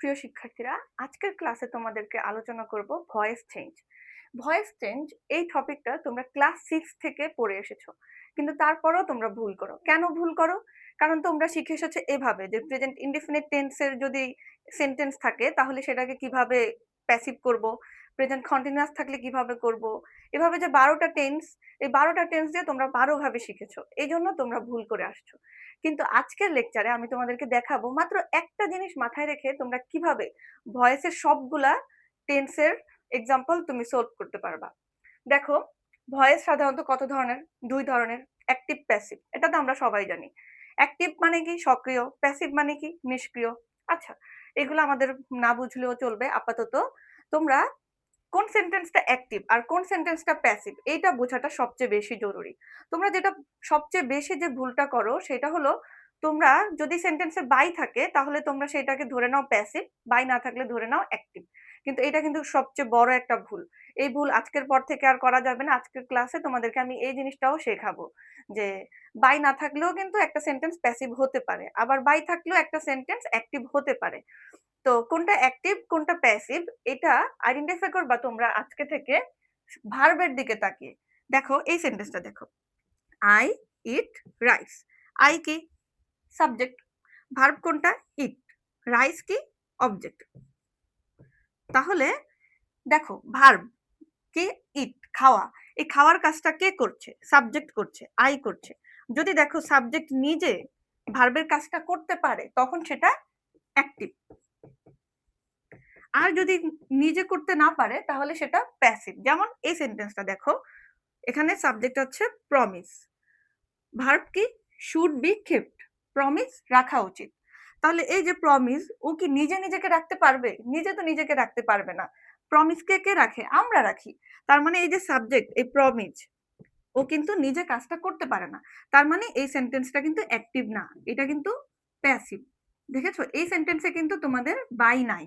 প্রিয় শিক্ষার্থীরা, আজকের ক্লাসে তোমাদেরকে আলোচনা করব ভয়েস চেঞ্জ। ভয়েস চেঞ্জ এই টপিকটা তোমরা ক্লাস 6 থেকে পড়ে এসেছো, কিন্তু তারপরেও তোমরা ভুল করো। কেন ভুল করো? কারণ তোমরা শিখে এসেছো এভাবে যে প্রেজেন্ট ইনডেফিনিট টেন্সের যদি সেন্টেন্স থাকে তাহলে সেটাকে কিভাবে প্যাসিভ করব, প্রেজেন্ট কন্টিনিউয়াস থাকলে কিভাবে করব, এভাবে যে 12টা টেন্স, এই 12টা টেন্স দিয়ে তোমরা 12 ভাবে শিখেছো, এই জন্য তোমরা ভুল করে আসছো। কিন্তু আজকের লেকচারে আমি তোমাদেরকে দেখাবো মাত্র একটা জিনিস মাথায় রেখে তোমরা কিভাবে ভয়েসের সবগুলা টেন্সের এক্সাম্পল তুমি সলভ করতে পারবা। দেখো, ভয়েস সাধারণত কত ধরনের? দুই ধরনের, অ্যাক্টিভ প্যাসিভ। এটা তো আমরা সবাই জানি। অ্যাক্টিভ মানে কি? সক্রিয়। প্যাসিভ মানে কি? নিষ্ক্রিয়। আচ্ছা, এগুলো আমাদের না বুঝলেও চলবে আপাতত। তোমরা কোন সেন্টেন্সটা অ্যাক্টিভ আর কোন সেন্টেন্সটা প্যাসিভ এইটা বোঝাটা সবচেয়ে বেশি জরুরি। তোমরা যেটা সবচেয়ে বেশি যে ভুলটা করো সেটা হলো, তোমরা যদি সেন্টেন্সে বাই থাকে তাহলে তোমরা সেটাকে ধরে নাও প্যাসিভ, বাই না থাকলে ধরে নাও অ্যাক্টিভ। কিন্তু এটা কিন্তু সবচেয়ে বড় একটা ভুল। এই ভুল আজকের পর থেকে আর করা যাবে না। আজকের ক্লাসে তোমাদেরকে আমি এই জিনিসটাও শেখাবো যে বাই না থাকলেও কিন্তু একটা সেন্টেন্স প্যাসিভ হতে পারে, আবার বাই থাকলেও একটা সেন্টেন্স অ্যাক্টিভ হতে পারে। তো কোনটা অ্যাক্টিভ কোনটা প্যাসিভ এটা আইডেন্টিফাই করবা তোমরা আজকে থেকে ভার্বের দিকে তাকিয়ে। দেখো এই সেন্টেন্সটা দেখো, আই ইট রাইস। আই কি? সাবজেক্ট। ভার্ব কোনটা? ইট। রাইস কি? অবজেক্ট। তাহলে দেখো, ভার্ব কি? ইট, খাওয়া। এই খাওয়ার কাজটা কে করছে? সাবজেক্ট করছে, আই করছে। যদি দেখো সাবজেক্ট নিজে ভার্বের কাজটা করতে পারে তখন সেটা অ্যাক্টিভ, আর যদি নিজে করতে না পারে তাহলে সেটা প্যাসিভ। যেমন এই সেন্টেন্সটা দেখো, এখানে সাবজেক্ট হচ্ছে প্রমিস, ভার্ব কি? Should be kept. প্রমিস রাখা উচিত। তাহলে এই যে প্রমিস, ও কি নিজে নিজেকে রাখতে পারবে? নিজে তো নিজেকে রাখতে পারবে না। প্রমিস কে কে রাখে? আমরা রাখি। তার মানে এই যে সাবজেক্ট, এই প্রমিস, ও কিন্তু নিজে কাজটা করতে পারে না। তার মানে এই সেন্টেন্সটা কিন্তু অ্যাক্টিভ না, এটা কিন্তু প্যাসিভ। দেখেছো, এই সেন্টেন্সে কিন্তু তোমাদের বাই নাই।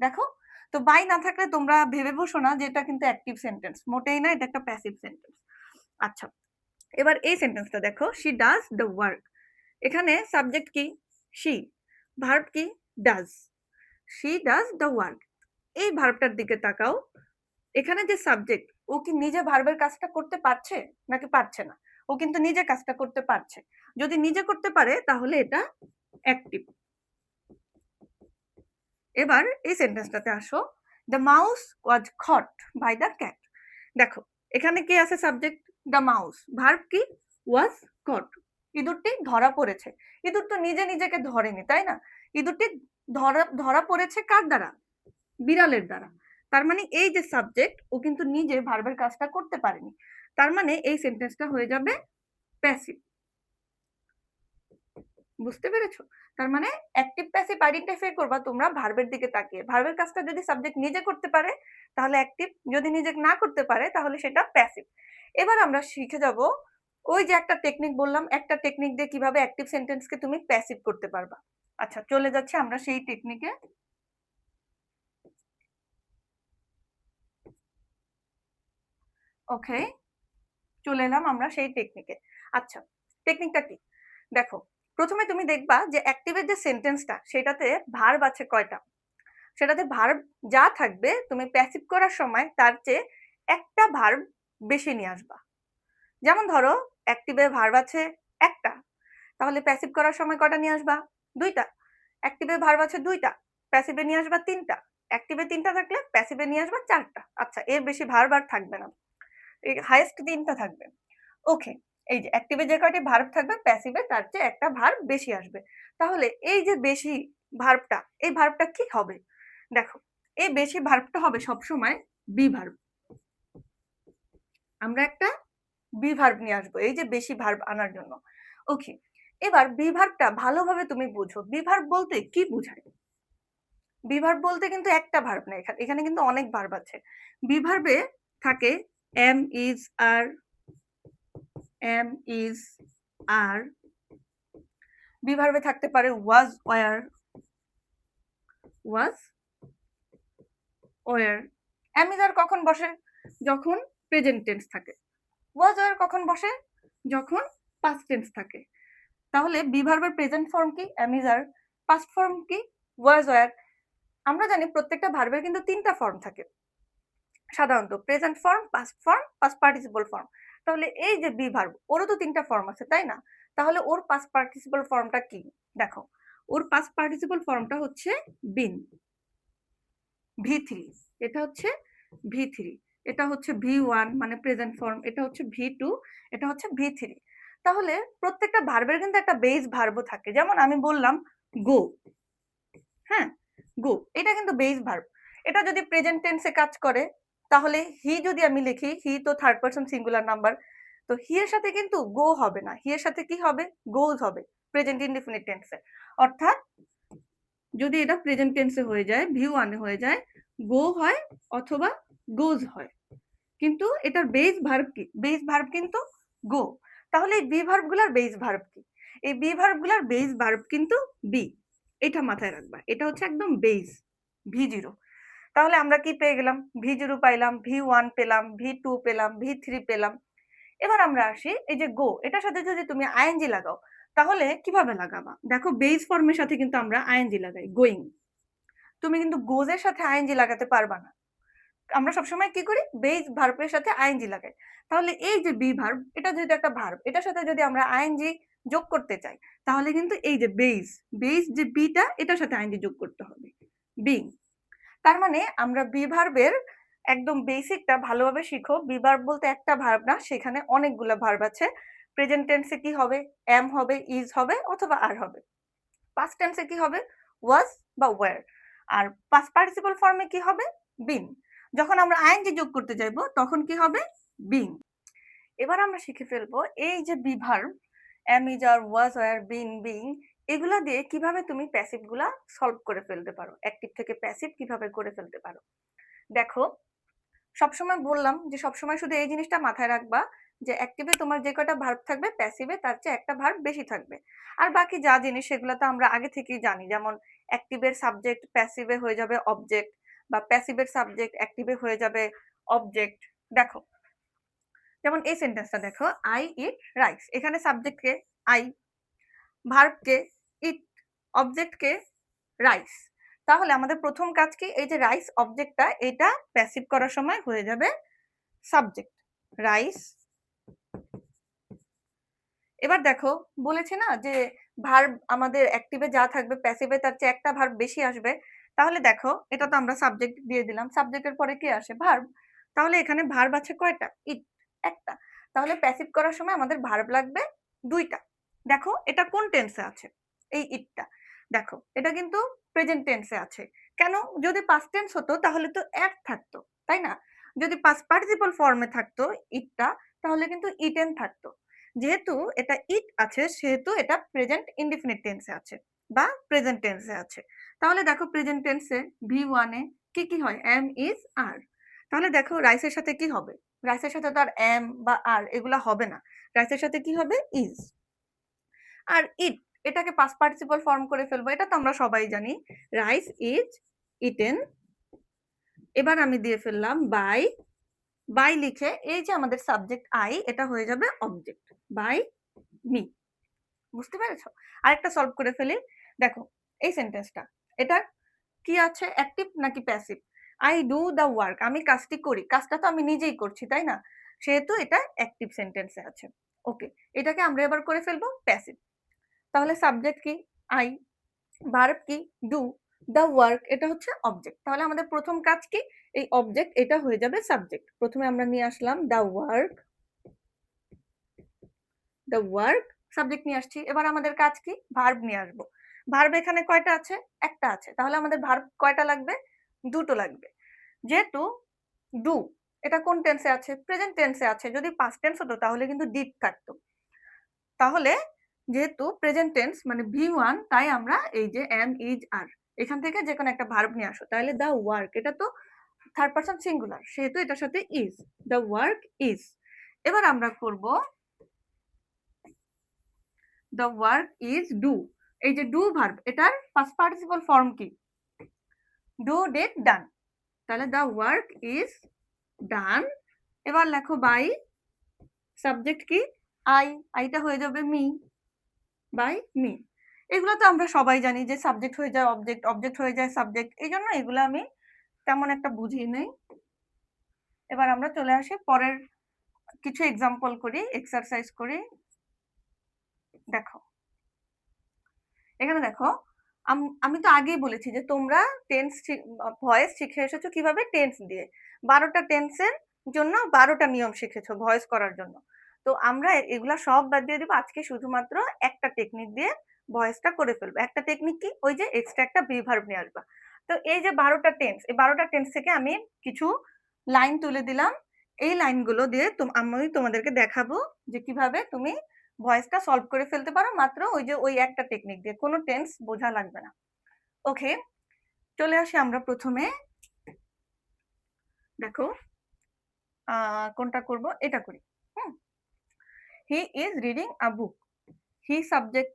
দেখো, তো বাই না থাকলে তোমরা ভেবে বসো না যে এটা কিন্তু অ্যাক্টিভ সেন্টেন্স, মোটেই না, এটা একটা প্যাসিভ সেন্টেন্স। আচ্ছা, এবার এই সেন্টেন্সটা দেখো, শি ডাজ দ্য ওয়ার্ক। এখানে সাবজেক্ট কি? শি। ভার্ব কি? Does. She does the work. এই ভার্বটার দিকে তাকাও। এখানে যে সাবজেক্ট, ও কি নিজে ভার্বের কাজটা করতে পারছে নাকি পারছে না? ও কিন্তু নিজে কাজটা করতে পারছে। যদি নিজে করতে পারে তাহলে এটা অ্যাক্টিভ। এবার এই সেন্টেন্সটাতে আসো, the mouse was caught by the cat. দেখো, এখানে কি আছে? Subject the mouse. ভার্ব কি? ওয়াজ কট। ইঁদুরটি ধরা পড়েছে। ইঁদুর তো নিজে নিজেকে ধরেনি, তাই না? ইঁদুরটি ধরা ধরা পড়েছে কার দ্বারা? বিড়ালের দ্বারা। তার মানে এই যে সাবজেক্ট, ও কিন্তু নিজে ভার্বের কাজটা করতে পারেনি। তার মানে এই সেন্টেন্সটা হয়ে যাবে প্যাসিভ। বুঝতে পেরেছো? তার মানে অ্যাক্টিভ প্যাসিভ আইডেন্টিফাই করবা তোমরা ভার্বের দিকে তাকিয়ে। ভার্বের কাজটা যদি সাবজেক্ট নিজে করতে পারে তাহলে অ্যাক্টিভ, যদি নিজে না করতে পারে তাহলে সেটা প্যাসিভ। এবার আমরা শিখে যাব ওই যে একটা টেকনিক বললাম, একটা টেকনিক দিয়ে কিভাবে অ্যাক্টিভ সেন্টেন্সকে তুমি প্যাসিভ করতে পারবা। আচ্ছা, চলে যাচ্ছি আমরা সেই টেকনিকে। ওকে, চলে এলাম আমরা সেই টেকনিকে। আচ্ছা, টেকনিকটা কি? দেখো, প্রথমে তুমি দেখবা যে অ্যাক্টিভের যে সেন্টেন্সটা সেটাতে ভার্ব আছে কয়টা। সেটাতে ভার্ব যা থাকবে তুমি প্যাসিভ করার সময় তার চেয়ে একটা ভার্ব বেশি নিয়ে আসবা। যেমন ধরো, অ্যাক্টিভে ভার্ব আছে একটা, তাহলে প্যাসিভ করার সময় কটা নিয়ে আসবা? দুইটা। অ্যাক্টিভে ভার্ব আছে দুইটা, প্যাসিভে নিয়ে আসবা তিনটা। অ্যাক্টিভে তিনটা থাকলে প্যাসিভে নিয়ে আসবা চারটা। আচ্ছা, এর বেশি ভার্ব আর থাকবে না, এই হাইয়েস্ট তিনটা থাকবে। ওকে, এই যে অ্যাক্টিভে যে কয়টি ভার্ব থাকবে প্যাসিভে তার চেয়ে একটা ভার্ব বেশি আসবে। তাহলে এই যে বেশি ভার্বটা, এই ভার্বটা কি হবে? দেখো, এই বেশি ভার্বটা হবে সবসময় বি ভার্ব। আমরা একটা বি ভার্ব নিয়ে আসবো এই যে বেশি ভার্ব আনার জন্য। ওকে, এবার বি ভার্বটা ভালোভাবে তুমি বুঝো। বি ভার্ব বলতে কি বোঝায়? বি ভার্ব বলতে কিন্তু একটা ভার্ব না, এখানে এখানে কিন্তু অনেক ভার্ব আছে। বি ভার্বে থাকে am, is, are. Am, is, are. Be ভার্বে থাকতে পারে was, were. Was, were. Am, is, are কখন বসে? যখন প্রেজেন্ট টেন্স থাকে। ওয়াজ, ওয়ার কখন বসে? যখন পাস্ট টেন্স থাকে। তাহলে বি ভার্বের প্রেজেন্ট ফর্ম কি? Am, is, are. Past form কি? Was, were. আমরা জানি প্রত্যেকটা ভার্বের কিন্তু ৩টা ফর্ম থাকে সাধারণত, present form, past form, past participle form. তাহলে এই যে বি ভার্ব, ওরও তো ৩টা ফর্ম আছে, তাই না? তাহলে ওর পাস্ট পার্টিসিপল ফর্মটা কি? দেখো, ওর পাস্ট পার্টিসিপল ফর্মটা হচ্ছে বিন, ভি3। এটা হচ্ছে ভি3, এটা হচ্ছে ভি1 মানে প্রেজেন্ট ফর্ম, এটা হচ্ছে ভি2, এটা হচ্ছে ভি3। তাহলে প্রত্যেকটা ভার্বের কিন্তু একটা বেস ভার্বও থাকে। যেমন আমি বললাম গো, হ্যাঁ, গো, এটা কিন্তু বেস ভার্ব। এটা যদি প্রেজেন্ট টেন্সে কাজ করে, তাহলে হি যদি আমি লিখি, হি তো থার্ড পারসন সিঙ্গুলার নাম্বার, তো হি এর সাথে কিন্তু গো হবে না, হি এর সাথে কি হবে? গোজ হবে প্রেজেন্ট ইনডিফিনিট টেন্সে। অর্থাৎ যদি এটা প্রেজেন্ট টেন্সে হয়ে যায়, ভি1 হয়ে যায়, গো হয় অথবা গোজ হয়। কিন্তু এটার বেস ভার্ব কি? বেস ভার্ব কিন্তু গো। তাহলে এই বি ভার্বগুলোর বেস ভার্ব কি? এই বি ভার্বগুলোর বেস ভার্ব কিন্তু বি। এটা মাথায় রাখবা, এটা হচ্ছে একদম বেস, ভি0। তাহলে আমরা কি পেয়ে গেলাম? ভি0 পাইলাম, ভি1 পেলাম, ভি2 পেলাম, ভি3 পেলাম। এবার আমরা আসি এই যে গো, এটার সাথে যদি তুমি আইএনজি লাগাও, তাহলে কিভাবে লাগাবা? দেখো, বেস ফর্মের সাথে কিন্তু আমরা আইএনজি লাগাই, গোয়িং। তুমি কিন্তু গোজের সাথে আইএনজি লাগাতে পারবা না। আমরা সবসময় কি করি? বেস ভার্বের সাথে আইএনজি লাগাই। তাহলে এই যে বি ভার্ব, এটা যেহেতু একটা ভার্ব, এটার সাথে যদি আমরা আইএনজি যোগ করতে চাই, তাহলে কিন্তু এই যে বেস, বেস যে বিটা, এটার সাথে আইএনজি যোগ করতে হবে, বিং। তার মানে আমরা বি ভার্বের একদম বেসিকটা ভালোভাবে শিখো। বি ভার্ব বলতে একটা ভার্ব না, সেখানে অনেকগুলো ভার্ব আছে। প্রেজেন্ট টেন্সে কি হবে? এম হবে, ইজ হবে অথবা আর হবে। পাস্ট টেন্সে কি হবে? ওয়াজ বা ওয়্যার। আর পাস্ট পার্টিসিপল ফর্মে কি হবে? বিন। যখন আমরা আইএনজি যোগ করতে চাইবো, তখন কি হবে? বিং। এবার আমরা শিখে ফেলবো এই যে be verb, am, is, are, was, were, been, being, এগুলা দিয়ে কিভাবে তুমি প্যাসিভ গুলা সলভ করে ফেলতে পারো, অ্যাক্টিভ থেকে প্যাসিভ কিভাবে করে ফেলতে পারো। দেখো, সবসময় বললাম যে সবসময় শুধু এই জিনিসটা মাথায় রাখবা যে অ্যাক্টিভে তোমার যে কয়টা ভার্ব থাকবে, প্যাসিভে তার চেয়ে একটা ভার্ব বেশি থাকবে। আর বাকি যা জিনিস সেগুলো তো আমরা আগে থেকেই জানি। যেমন অ্যাক্টিভের সাবজেক্ট প্যাসিভে হয়ে যাবে অবজেক্ট, বা প্যাসিভের সাবজেক্ট অ্যাক্টিভে হয়ে যাবে অবজেক্ট। দেখো, যেমন এই সেন্টেন্সটা দেখো, আই ইট রাইস। এখানে সাবজেক্টকে আই, ভার্বকে ইট, অবজেক্টকে রাইস। তাহলে আমাদের প্রথম কাজ কি? এই যে রাইস অবজেক্টটা, এটা প্যাসিভ করার সময় হয়ে যাবে সাবজেক্ট, রাইস। এবার দেখো, বলেছে না যে ভার্ব আমাদের অ্যাক্টিভে যা থাকবে, প্যাসিভে তার চেয়ে একটা ভার্ব বেশি আসবে। তাহলে দেখো, এটা তো আমরা সাবজেক্ট দিয়ে দিলাম, সাবজেক্টের পরে কি আসে? ভার্ব। তাহলে এখানে ভার্ব আছে কয়টা? ইট, একটা। তাহলে প্যাসিভ করার সময় আমাদের ভার্ব লাগবে দুইটা। দেখো, এটা কোন টেন্সে আছে? এই ইটটা। দেখো, এটা কিন্তু প্রেজেন্ট টেন্সে আছে। কেন? যদি পাস্ট টেন্স হতো তাহলে তো অ্যাড থাকতো, তাই না? যদি পাস্ট পার্টিসিপল ফর্মে থাকতো ইটটা, তাহলে কিন্তু ইটেন থাকতো। যেহেতু এটা ইট আছে, সেহেতু এটা প্রেজেন্ট ইনডিফিনিট টেন্সে আছে বা প্রেজেন্ট টেন্সে আছে। তাহলে দেখো, প্রেজেন্ট টেন্সে ভি1 এ কি কি হয়? এম, ইজ, আর। তাহলে দেখো, রাইসের সাথে কি হবে? রাইসের সাথে তো আর এম বা আর এগুলা হবে না। রাইসের সাথে কি হবে? ইজ। আর ইট, এটাকে পাস্ট পার্টিসিপল ফর্ম করে ফেলবো, এটা তো আমরা সবাই জানি, রাইস ইজ ইটেন। এবার আমি দিয়ে ফেললাম বাই, বাই লিখে এই যে আমাদের সাবজেক্ট আই, এটা হয়ে যাবে অবজেক্ট, বাই মি। বুঝতে পেরেছো? আরেকটা সলভ করে ফেলি। দেখো, এই সেন্টেন্সটা, এটা কি আছে? অ্যাক্টিভ নাকি passive? I do the work, আমি কাজটি করি, কাজটা তো আমি নিজেই করছি, তাই না? সেহেতু এটা অ্যাক্টিভ সেন্টেন্সে আছে। ওকে, এটাকে আমরা এবার করে ফেলবো প্যাসিভ। তাহলে সাবজেক্ট কি? আই, ভার্ব কি? ডু, দ্য ওয়ার্ক এটা হচ্ছে অবজেক্ট। তাহলে আমাদের প্রথম কাজ কি? এই অবজেক্ট, এটা হয়ে যাবে সাবজেক্ট। প্রথমে আমরা নিয়ে আসলাম the work, the work, subject নিয়ে আসছি। এবার আমাদের কাজ কি? ভার্ব নিয়ে আসবো। ভার্ব এখানে কয়টা আছে? একটা আছে। তাহলে আমাদের ভার্ব কয়টা লাগবে? দুটো লাগবে। যেহেতু ডু, এটা কোন টেন্সে আছে? প্রেজেন্ট টেন্সে আছে। যদি পাস্ট টেন্স হতো তাহলে কিন্তু ডিড থাকতো। তাহলে যেহেতু প্রেজেন্ট টেন্স মানে ভি1, তাই আমরা এই যে এম, ইজ, আর, এখান থেকে যে কোনো একটা ভার্ব নিয়ে আসো। তাহলে দ্য ওয়ার্ক, এটা তো থার্ড পারসন সিঙ্গুলার, সেহেতু এটার সাথে ইজ, দ্য ওয়ার্ক ইজ। এবার আমরা করব the work is do। এই যে do ভার্ব, এটার পাস্ট পার্টিসিপল ফর্ম কি? do, did, done। তাহলে the work is done। এবার লেখো বাই, সাবজেক্ট কি? আই, আইটা হয়ে যাবে মি, বাই মি। এগুলো তো আমরা সবাই জানি যে সাবজেক্ট হয়ে যায় অবজেক্ট, অবজেক্ট হয়ে যায় সাবজেক্ট। এইজন্য এগুলো আমি তেমন একটা বুঝি নাই। এবার আমরা চলে আসি পরের কিছু এক্সাম্পল করি, এক্সারসাইজ করি। দেখো, এখানে দেখো, আমি তো আগেই বলেছি যে তোমরা টেন্স ভয়েস শিখে এসেছো কিভাবে? টেন্স দিয়ে। 12টা টেন্সের জন্য 12টা নিয়ম শিখেছো ভয়েস করার জন্য। তো আমরা এগুলা সব বাদ দিয়ে দিব, আজকে শুধুমাত্র একটা টেকনিক দিয়ে ভয়েসটা করে ফেলবো। একটা টেকনিক কি? ওই যে এক্সট্রা একটা ভার্ব নিয়ে আসবা। তো এই যে 12টা টেন্স, এই 12টা টেন্স থেকে আমি কিছু লাইন তুলে দিলাম। এই লাইনগুলো দিয়ে আমি তোমাদেরকে দেখাবো যে কিভাবে তুমি ভয়েসটা সলভ করে ফেলতে পারো মাত্র ওই একটা টেকনিক দিয়ে। কোনো টেন্স বোঝা লাগবে না। ওকে, চলে আসি আমরা প্রথমে। দেখো, কোনটা করব? এটা করি। Hmm, he is reading a book. He subject,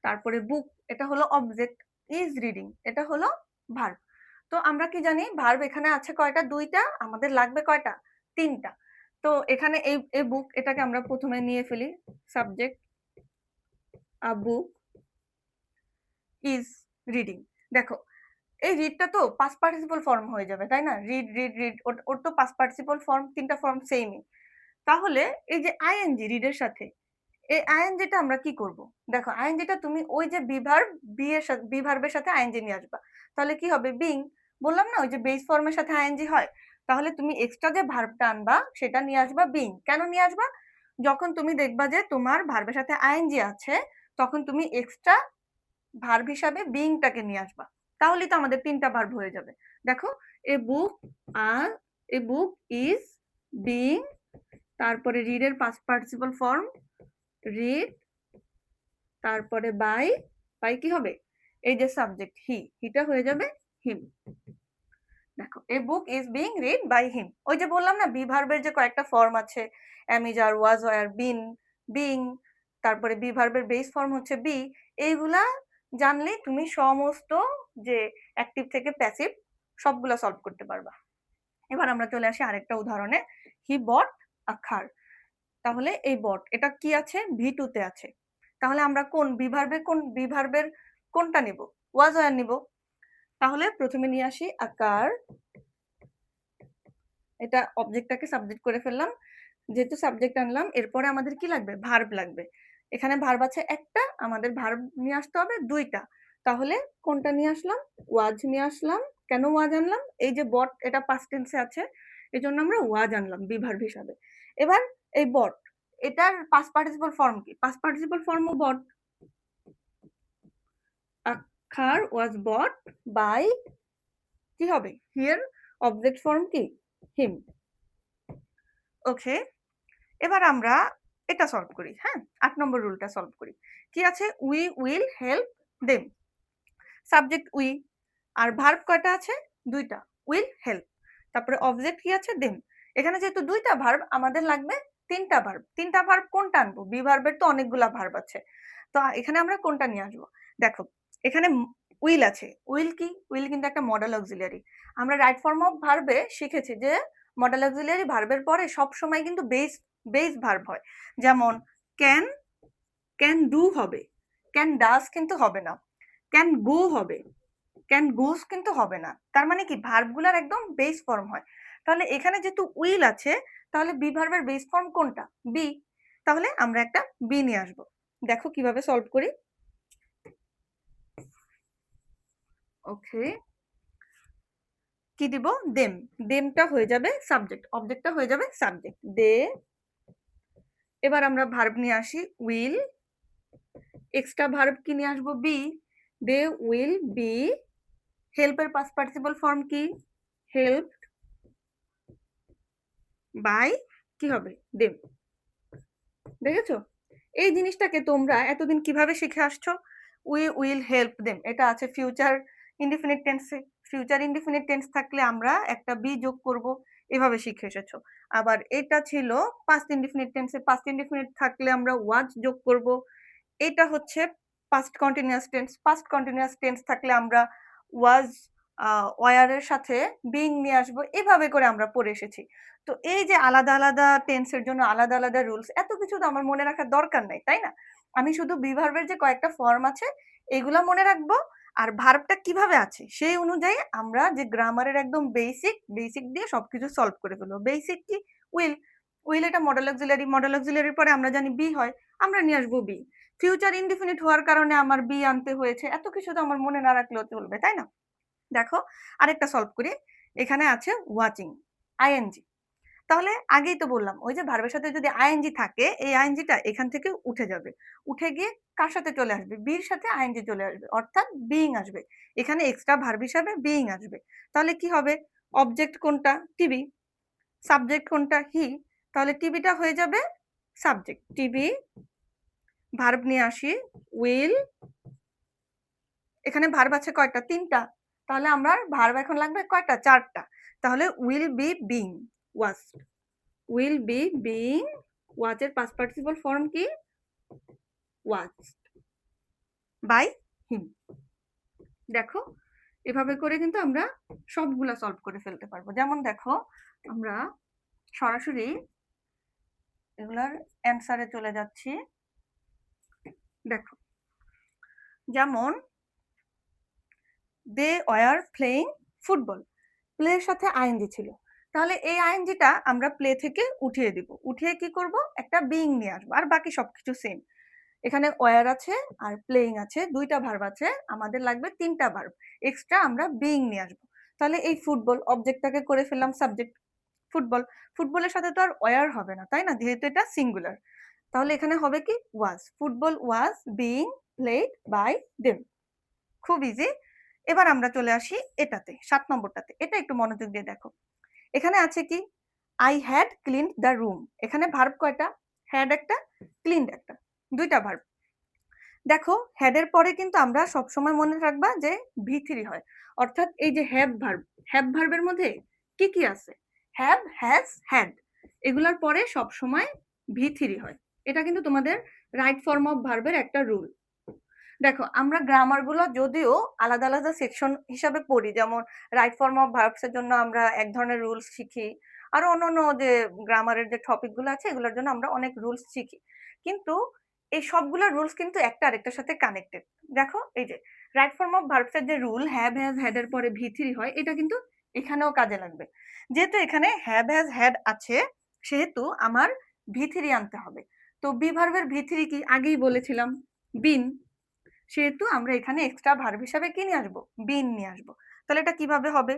তারপরে বুক এটা হলো অবজেক্ট, ইজ রিডিং এটা হলো ভার্ব। তো আমরা কি জানি ভার্ব এখানে আছে কয়টা? দুইটা, আমাদের লাগবে কয়টা? তিনটা। তো এখানে এই বুক এটাকে আমরা প্রথমে নিয়ে ফেলি subject, a book is reading. দেখো, এই রিডটা তো পাস্ট পার্টিসিপল ফর্ম হয়ে যাবে, তাই না? রিড রিড রিড, ওর তো পাস্ট পার্টিসিপল ফর্ম, তিনটা ফর্ম সেমই। তাহলে এই যে আইএনজি রিডের সাথে এই আইএনজিটা আমরা কি করব? দেখো, আইএনজিটা তুমি ওই যে বিভার্ব বি এর সাথে, বিভার্বের সাথে আইএনজি নিয়ে আসবা। তাহলে কি হবে? বিং। বললাম না ওই যে বেস ফর্মের সাথে আইএনজি হয়। তাহলে তুমি এক্সট্রা যে ভার্বটা আনবা সেটা নিয়ে আসবা বিং। কেন নিয়ে আসবা? যখন তুমি দেখবা যে তোমার ভার্বের সাথে আইএনজি আছে, তখন তুমি এক্সট্রা ভার্ব হিসাবে বিংটাকে নিয়ে আসবা। তাহলেই তো আমাদের তিনটা ভার্ব হয়ে যাবে। দেখো, a book R A book is being, তারপরে রিড এর পাস্ট পার্টিসিপল ফর্ম রিড, তারপরে বাই, বাই কি হবে? এই যে সাবজেক্ট হিটা হয়ে যাবে হিম। দেখো, a book is being read by him. ওই যে বললাম না বি ভার্বের যে কয়েকটা ফর্ম আছে, অ্যামিজার, ওয়াজ, ওয়ার, বিন, বিং, তারপরে বি ভার্বের বেস ফর্ম হচ্ছে বি। এইগুলা জানলে তুমি সমস্ত যে অ্যাক্টিভ থেকে প্যাসিভ সবগুলা সলভ করতে পারবা। এবার আমরা চলে আসি আরেকটা উদাহরণে। হি বট আ কার। তাহলে এই বট এটা কি আছে? ভি2 তে আছে। তাহলে আমরা কোন বিভার্বের কোনটা নিব? ওয়াজ ওয়্যার নিব। তাহলে প্রথমে নিয়ে আসি আ কার, এটা অবজেক্টটাকে সাবজেক্ট করে ফেললাম। যেহেতু সাবজেক্ট আনলাম, এরপরে আমাদের কি লাগবে? ভার্ব লাগবে। এখানে ভার্ব আছে একটা, আমাদের ভার্ব নিয়ে আসতে হবে দুইটা। তাহলে কোনটা নিয়ে আসলাম? ওয়াজ নিয়ে আসলাম। কেন ওয়াজ আনলাম? এই যে বট এটা পাস্ট টেন্সে আছে, এই জন্য আমরা ওয়াজ আনলাম বিভার্ব হিসাবে। এবার এই বট এটার পাস্ট পার্টিসিপল ফর্ম কি? পাস্ট পার্টিসিপল ফর্মও bought. A car was bought by, কি হবে? হিয়ার অবজেক্ট ফর্ম কি? হিম। ওকে, এবার আমরা এটা সলভ করি। হ্যাঁ, 8 নম্বর রুলটা সলভ করি। কি আছে? We will help them. Subject we, আর ভার্ব কয়টা আছে? দুইটা, উইল হেল্প। তারপরে অবজেক্ট কি আছে? দেম। এখানে যেহেতু দুইটা ভার্ব, আমাদের লাগবে তিনটা ভার্ব। তিনটা ভার্ব কোনটা আনবো? বি ভার্বের তো অনেকগুলা ভার্ব আছে। তো এখানে আমরা কোনটা নিয়ে আসবো? দেখো, এখানে উইল আছে। উইল কি? উইল কিন্তু একটা মডেল অক্সিলিয়ারি। আমরা রাইট ফর্ম অফ ভার্বে শিখেছি যে মডেল অক্সিলিয়ারি ভার্বের পরে সব সময় কিন্তু বেস ভার্ব হয়। যেমন ক্যান, ক্যান ডু হবে, ক্যান ডাস কিন্তু হবে না, ক্যান গো হবে, ক্যান গোস কিন্তু হবে না। তার মানে কি ভার্বগুলার একদম বেস ফর্ম হয়। তাহলে এখানে যেহেতু উইল আছে, তাহলে বি ভার্বের বেস ফর্ম কোনটা? বি। তাহলে আমরা একটা বি নিয়ে আসবো। দেখো কিভাবে সলভ করি। ওকে, কি দিব? দেম। দেমটা হয়ে যাবে সাবজেক্ট, অবজেক্টটা হয়ে যাবে সাবজেক্ট দে। এবার আমরা ভার্ব নিয়ে আসি উইল, এক্সট্রা ভার্ব কি নিয়ে আসবো? বি। They will be. হেল্পের পাস্ট পার্টিসিপল ফর্ম কি? হেল্প বাই, কি হবে? দেম। দেখেছো এই জিনিসটাকে তোমরা এতদিন কিভাবে শিখে আসছো? উই উইল হেল্প দেম এটা আছে ফিউচার ইনডিফিনিট টেন্সে। ফিউচার ইনডিফিনিট টেন্স থাকলে আমরা একটা বি যোগ করব, এভাবে শিখে এসেছো। আবার এটা ছিল পাস্ট ইনডিফিনিট টেন্সে, পাস্ট ইনডিফিনিট থাকলে আমরা ওয়াজ যোগ করব। এটা হচ্ছে past continuous tense, past continuous tense থাকলে আমরা ওয়াজ ওয়ার সাথে বিং নিয়ে আসবো। এভাবে করে আমরা পড়ে এসেছি। তো এই যে আলাদা আলাদা টেন্সের জন্য আলাদা আলাদা রুলস, এত কিছু তো আমার মনে রাখার দরকার নাই, তাই না? আমি শুধু বি ভার্বের যে কয়েকটা ফর্ম আছে এগুলা মনে রাখবো, আর ভার্বটা কিভাবে আছে সেই অনুযায়ী আমরা যে গ্রামারের একদম বেসিক দিয়ে সবকিছু সলভ করে ফেলবো। বেসিক কি? উইল। উইল এটা মডেল অক্সিলারি, মডেল অক্সিলারির পরে আমরা জানি বি হয়, আমরা নিয়ে আসবো বি। ফিউচার ইনডিফিনিট হওয়ার কারণে আমার বি আনতে হয়েছে, এত কিছু তো আমার মনে না রাখলেও চলবে, তাই না? দেখো আরেকটা সলভ করি। এখানে আছে ওয়াচিং, আইএনজি। তাহলে আগেই তো বললাম ওই যে ভার্বের সাথে যদি আইএনজি থাকে এই আইএনজিটা এখান থেকে উঠে যাবে, উঠে গিয়ে কার সাথে চলে আসবে? বির সাথে আইএনজি চলে আসবে, অর্থাৎ বিইং আসবে। এখানে এক্সট্রা ভার্ব হিসাবে বিইং আসবে। তাহলে কি হবে? অবজেক্ট কোনটা? টিভি। সাবজেক্ট কোনটা? হি। তাহলে টিভিটা হয়ে যাবে সাবজেক্ট। টিভি, ভার্ব নিয়ে আসি উইল। এখানে ভার্ব আছে কয়টা? 3টা। তাহলে আমরা ভার্ব এখন লাগবে কয়টা? 4টা। তাহলে will be being was. Will be being was এর পাস্ট পার্টিসিপল ফর্ম কি? Was by him. দেখো এভাবে করে কিন্তু আমরা সবগুলা সলভ করে ফেলতে পারবো। যেমন দেখো আমরা সরাসরি এগুলার অ্যান্সারে চলে যাচ্ছি। দেখো যেমন দে ওয়ার প্লেইং ফুটবল, প্লের সাথে আইএনজি ছিল, তাহলে এই আইএনজিটা আমরা প্লে থেকে উঠিয়ে দিব। উঠিয়ে কি করব? একটা বিইং নিয়ে আসবো, আর বাকি সবকিছু সেম। এখানে ওয়ার আছে আর প্লেইং আছে, দুইটা ভার্ব আছে, আমাদের লাগবে 3টা ভার্ব এক্সট্রা, আমরা বিইং নিয়ে আসবো। তাহলে এই ফুটবল অবজেক্টটাকে করে ফেললাম সাবজেক্ট। ফুটবল, ফুটবলের সাথে তো আর ওয়ার হবে না, তাই না? যেহেতু এটা সিঙ্গুলার। তাহলে এখানে হবে কি? Was. Football was being played by them. খুব ইজি। এবার আমরা চলে আসি এটাতে, 7 নম্বরটাতে। এটা একটু মনোযোগ দিয়ে দেখো। এখানে আছে কি? I had cleaned the room. এখানে ভার্ব কয়টা? হ্যাড একটা, ক্লিনড একটা, দুইটা ভার্ব। দেখো হ্যাডের পরে কিন্তু আমরা সবসময় মনে রাখবা যে ভি3 হয়, অর্থাৎ এই যে হ্যাভ ভার্ব, হ্যাভ ভার্বের মধ্যে কি কি আছে? হ্যাভ, হ্যাজ, হ্যাড, এগুলার পরে সবসময় ভি3 হয়। এটা কিন্তু তোমাদের রাইট ফর্ম অফ ভার্বের একটা রুল। দেখো আমরা গ্রামার গুলো যদিও আলাদা আলাদা সেকশন হিসাবে পড়ি, যেমন রাইট ফর্ম অফ ভার্বস এর জন্য আমরা এক ধরনের রুলস শিখি, আর অন্যান্য যে গ্রামারের যে টপিক গুলো আছে এগুলোর জন্য আমরা অনেক রুলস শিখি, কিন্তু এই সবগুলো রুলস কিন্তু একটা আরেকটার সাথে কানেক্টেড। দেখো এই যে রাইট ফর্ম অফ ভার্বস এর যে রুল হ্যাভ হ্যাজ হ্যাড এর পরে ভি3 হয়, এটা কিন্তু এখানেও কাজে লাগবে। যেহেতু এখানে হ্যাভ হ্যাজ হ্যাড আছে সেহেতু আমার ভি3 আনতে হবে। তো বি ভার্বের ভি3 কি? আগেই বলেছিলাম, বিন। সেহেতু আমরা এখানে এক্সট্রা ভার্ব হিসাবে কি নিয়ে আসবো? বিন নিয়ে আসবো। তাহলে এটা কিভাবে হবে?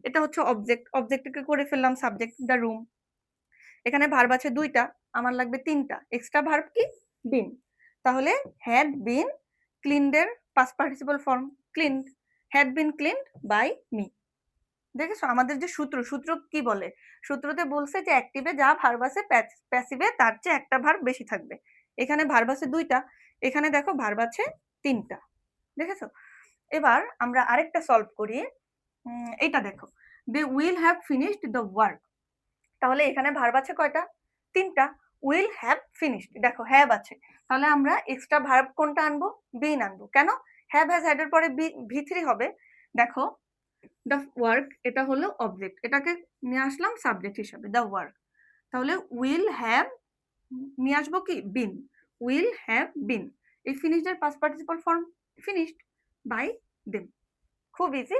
এটা হচ্ছে অবজেক্ট, অবজেক্টকে করে ফেললাম সাবজেক্ট দ্য রুম। এখানে ভার্ব আছে 2টা, আমার লাগবে 3টা, এক্সট্রা ভার্ব কি? বিন। তাহলে হ্যাড বিন ক্লিনড এর past participle form cleaned, had been cleaned by me. দেখেছো আমাদের যে সূত্র কি বলে? সূত্রতে বলছে যে অ্যাক্টিভে যা ভার্ব আছে প্যাসিভে তার চেয়ে একটা ভার্ব বেশি থাকবে। এখানে ভার্ব আছে 2টা, এখানে দেখো ভার্ব আছে 3টা। দেখেছো? এবার আমরা আরেকটা সলভ করি। এইটা দেখো, they will have finished the work. তাহলে এখানে ভার্ব আছে কয়টা? 3টা। উইল হ্যাভ ফিনিশড, দেখো হ্যাভ আছে, তাহলে আমরা এক্সট্রা ভার্ব কোনটা আনবো? বিন আনবো। কেন? হ্যাভ হ্যাজ হ্যাড এর পরে ভি3 হবে। দেখো দ্য ওয়ার্ক এটা হলো অবজেক্ট, এটাকে নিয়ে আসলাম সাবজেক্ট হিসাবে দ্য ওয়ার্ক। তাহলে উইল হ্যাভ নিয়ে আসবো কি? বিন। Will have been. এই ফিনিশড এর past participle form finished by them. খুব ইজি।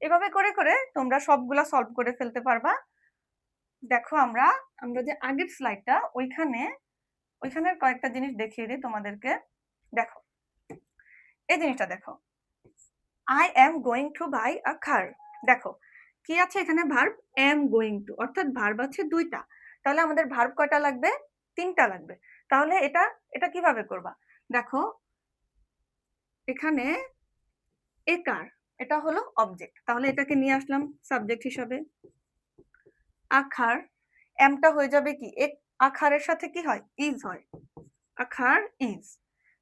এভাবে করে করে তোমরা সবগুলা সলভ করে ফেলতে পারবা। দেখো আমরা যে আগের স্লাইডটা ওইখানের কয়েকটা জিনিস দেখিয়ে দিই তোমাদেরকে। দেখো এই জিনিসটা দেখো, I am going to buy a car. দেখো কি আছে এখানে? ভার্ব এম গোয়িং টু, অর্থাৎ ভার্ব আছে 2টা, তাহলে আমাদের ভার্ব কয়টা লাগবে? 3টা লাগবে। তাহলে এটা এটা কিভাবে করবা? দেখো এখানে এ কার, এটা হলো অবজেক্ট, তাহলে এটাকে নিয়ে আসলাম সাবজেক্ট হিসাবে। আখার, এমটা হয়ে যাবে কি? আখারের সাথে কি হয়? ইজ হয়, আখার ইজ।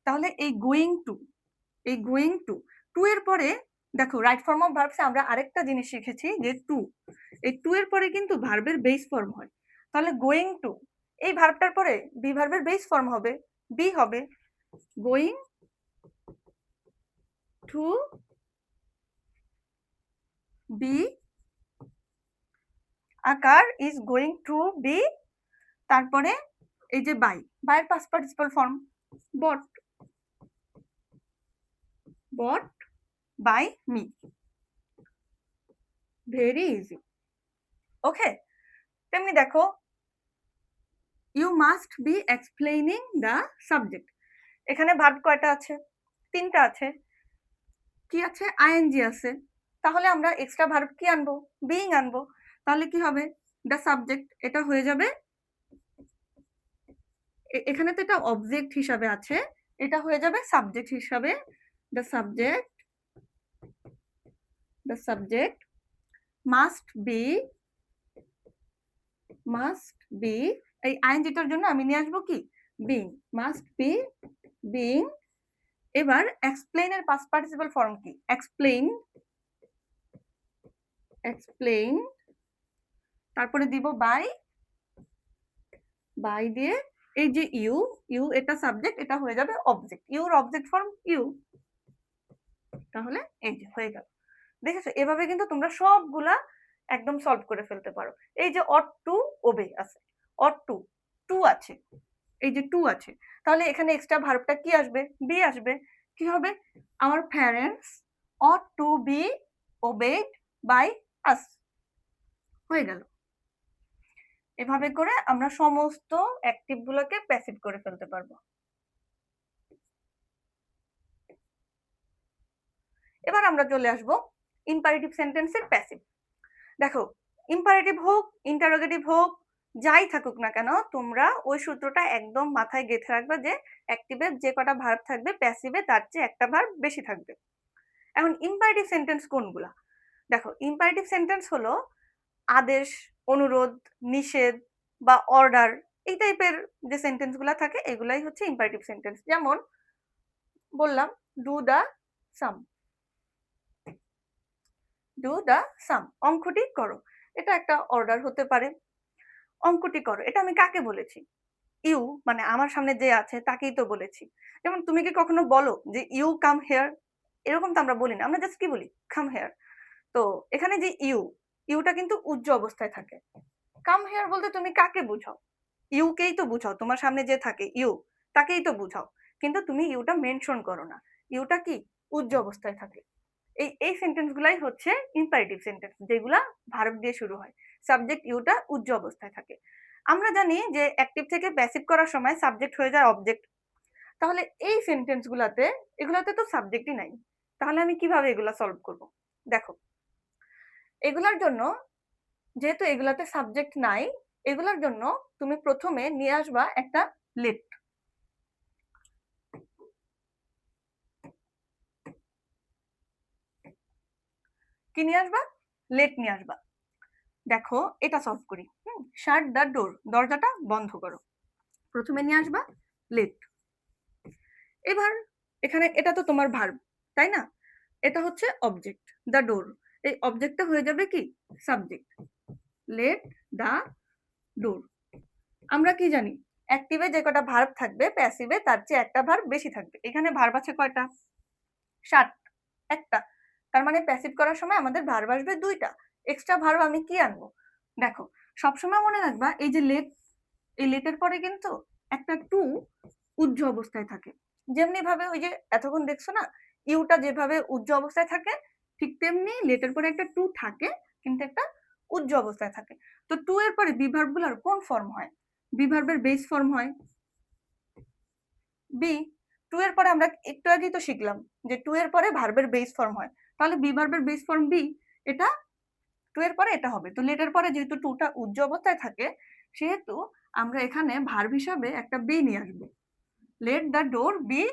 তাহলে এই গোয়িং টু, এই গোয়িং টু, টু এর পরে দেখো রাইট ফর্ম অফ ভার্বসে আমরা আরেকটা জিনিস শিখেছি যে টু, এই টু এর পরে কিন্তু ভার্বের বেস ফর্ম হয়। তাহলে গোয়িং টু এই ভার্বটার পরে বি ভার্বের বেস ফর্ম হবে, বি হবে। Going to be, a car is going to be, তারপরে এই যে বাই, বাইয়ের past participle form bought bought by me. Very easy. Okay, তেমনি দেখো, you must be explaining the subject. এখানে ভার্ব কয়টা আছে? তিনটা আছে। কি আছে? আইএনজি আছে। তাহলে আমরা এক্সট্রা ভার্ব কি আনবো? বিইং আনবো। তাহলে কি হবে? দ্য সাবজেক্ট, এটা হয়ে যাবে, এখানে তো এটা অবজেক্ট হিসাবে আছে, এটা হয়ে যাবে সাবজেক্ট হিসাবে। The subject, the subject must be, must be, এই আইএনজিটার জন্য আমি নিয়ে আসবো কি? বিং। Must be being. এবার এক্সপ্লেইন এর পাস্ট পার্টিসিপল ফর্ম কি? এক্সপ্লেইন, এক্সপ্লেইন, তারপরে দিব বাই, বাই দিয়ে এই যে ইউ, ইউ এটা সাবজেক্ট, এটা হয়ে যাবে object, your object form you. তাহলে এই যে হয়ে গেল। দেখেছো, এভাবে কিন্তু তোমরা সবগুলা একদম সলভ করে ফেলতে পারো। এই যে অট টু ওবে আছে, অট টু, টু আছে, এই যে টু আছে, তাহলে এখানে এক্সট্রা ভার্বটা কি আসবে? বি আসবে। কি হবে? আমার parents ought to be obeyed by us. হয়ে গেল। এভাবে করে আমরা সমস্ত অ্যাক্টিভ গুলোকে প্যাসিভ করে ফেলতে পারবো। এবার আমরা চলে আসবো ইম্পারেটিভ সেন্টেন্সের প্যাসিভ। দেখো, ইম্পারেটিভ হোক, ইন্টারোগেটিভ হোক, যাই থাকুক না কেন, তোমরা ওই সূত্রটা একদম মাথায় গেঁথে রাখবে যে অ্যাক্টিভে যে কটা ভার্ব থাকবে, প্যাসিভে তার চেয়ে একটা ভার্ব বেশি থাকবে। এখন ইম্পারেটিভ সেন্টেন্স কোনগুলা? দেখো, ইম্পারেটিভ সেন্টেন্স হলো আদেশ, অনুরোধ, নিষেধ বা অর্ডার, এই টাইপের যে সেন্টেন্স গুলা থাকে এগুলাই হচ্ছে ইম্পারেটিভ সেন্টেন্স। যেমন বললাম do the sum, do the sum, অঙ্কটি করো, এটা একটা অর্ডার হতে পারে। অঙ্কটি করো, এটা আমি কাকে বলেছি? ইউ, মানে আমার সামনে যে আছে তাকেই তো বলেছি। যেমন তুমি কি কখনো বলো যে ইউ কাম হেয়ার? এরকম তো আমরা বলি না, আমরা জাস্ট কি বলি? Come here. তো এখানে যে ইউ, ইউটা কিন্তু উজ্জ অবস্থায় থাকে। কাম হেয়ার বলতে তুমি কাকে বুঝাও? ইউকেই তো বুঝাও, তোমার সামনে যে থাকে ইউ, তাকেই তো বুঝাও, কিন্তু তুমি ইউটা মেনশন করো না, ইউটা কি উজ্জ অবস্থায় থাকে। এই এই সেন্টেন্স গুলাই হচ্ছে ইম্পারেটিভ সেন্টেন্স, যেগুলা ভার্ব দিয়ে শুরু হয়, সাবজেক্ট ইউটা উজ্জ অবস্থায় থাকে। আমরা জানি যে অ্যাক্টিভ থেকে প্যাসিভ করার সময় সাবজেক্ট হয়ে যায় অবজেক্ট। তাহলে এই সেন্টেন্স গুলাতে, এগুলাতে তো সাবজেক্টই নাই, তাহলে আমি কিভাবে এগুলা সলভ করব? দেখো, এগুলার জন্য, যেহেতু এগুলাতে সাবজেক্ট নাই, এগুলার জন্য তুমি প্রথমে নিয়ে আসবা একটা লেট। কি নিয়ে আসবা? লেট নিয়ে আসবা। দেখো, এটা সলভ করি। শাট দ্য ডোর, দরজাটা বন্ধ করো। প্রথমে নিয়ে আসবা লেট। এবার এখানে এটা তো তোমার ভার্ব, তাই না? এটা হচ্ছে অবজেক্ট, দ্য ডোর, এই অবজেক্টটা হয়ে যাবে কি? সাবজেক্ট। Let the door. আমরা কি জানি? অ্যাক্টিভে যে কটা ভার্ব থাকবে, প্যাসিভে তার চেয়ে একটা ভার্ব বেশি থাকবে। এখানে ভার্ব আছে কয়টা? 7, একটা। তার মানে প্যাসিভ করার সময় আমাদের ভার্ব আসবে 2টা। এক্সট্রা ভার্ব আমি কি আনবো? দেখো, সবসময় মনে রাখবা এই যে লেট, এই লেটের পরে কিন্তু একটা টু উজ্জ অবস্থায় থাকে। যেমনি ভাবে ওই যে এতক্ষণ দেখছো না, ইউটা যেভাবে উজ্জ অবস্থায় থাকে, ঠিক তেমনি লেটের পরে একটা টু থাকে, কিন্তু একটা উজ্জ অবস্থায় থাকে। তো টু এর পরে বিভার্ব গুলার কোন ফর্ম হয়? বিভার্বের বেস ফর্ম হয় বি। টু এর পরে আমরা একটু আগেই তো শিখলাম যে টু এর পরে ভার্বের বেস ফর্ম হয়, তাহলে বি ভার্বের বেস ফর্ম বি, এটা টু এর পরে এটা হবে। তো লেটের পরে যেহেতু টুটা উজ্জ অবস্থায় থাকে, সেহেতু আমরা এখানে ভার্ব হিসাবে একটা বি নিয়ে আসবো। Let the door be.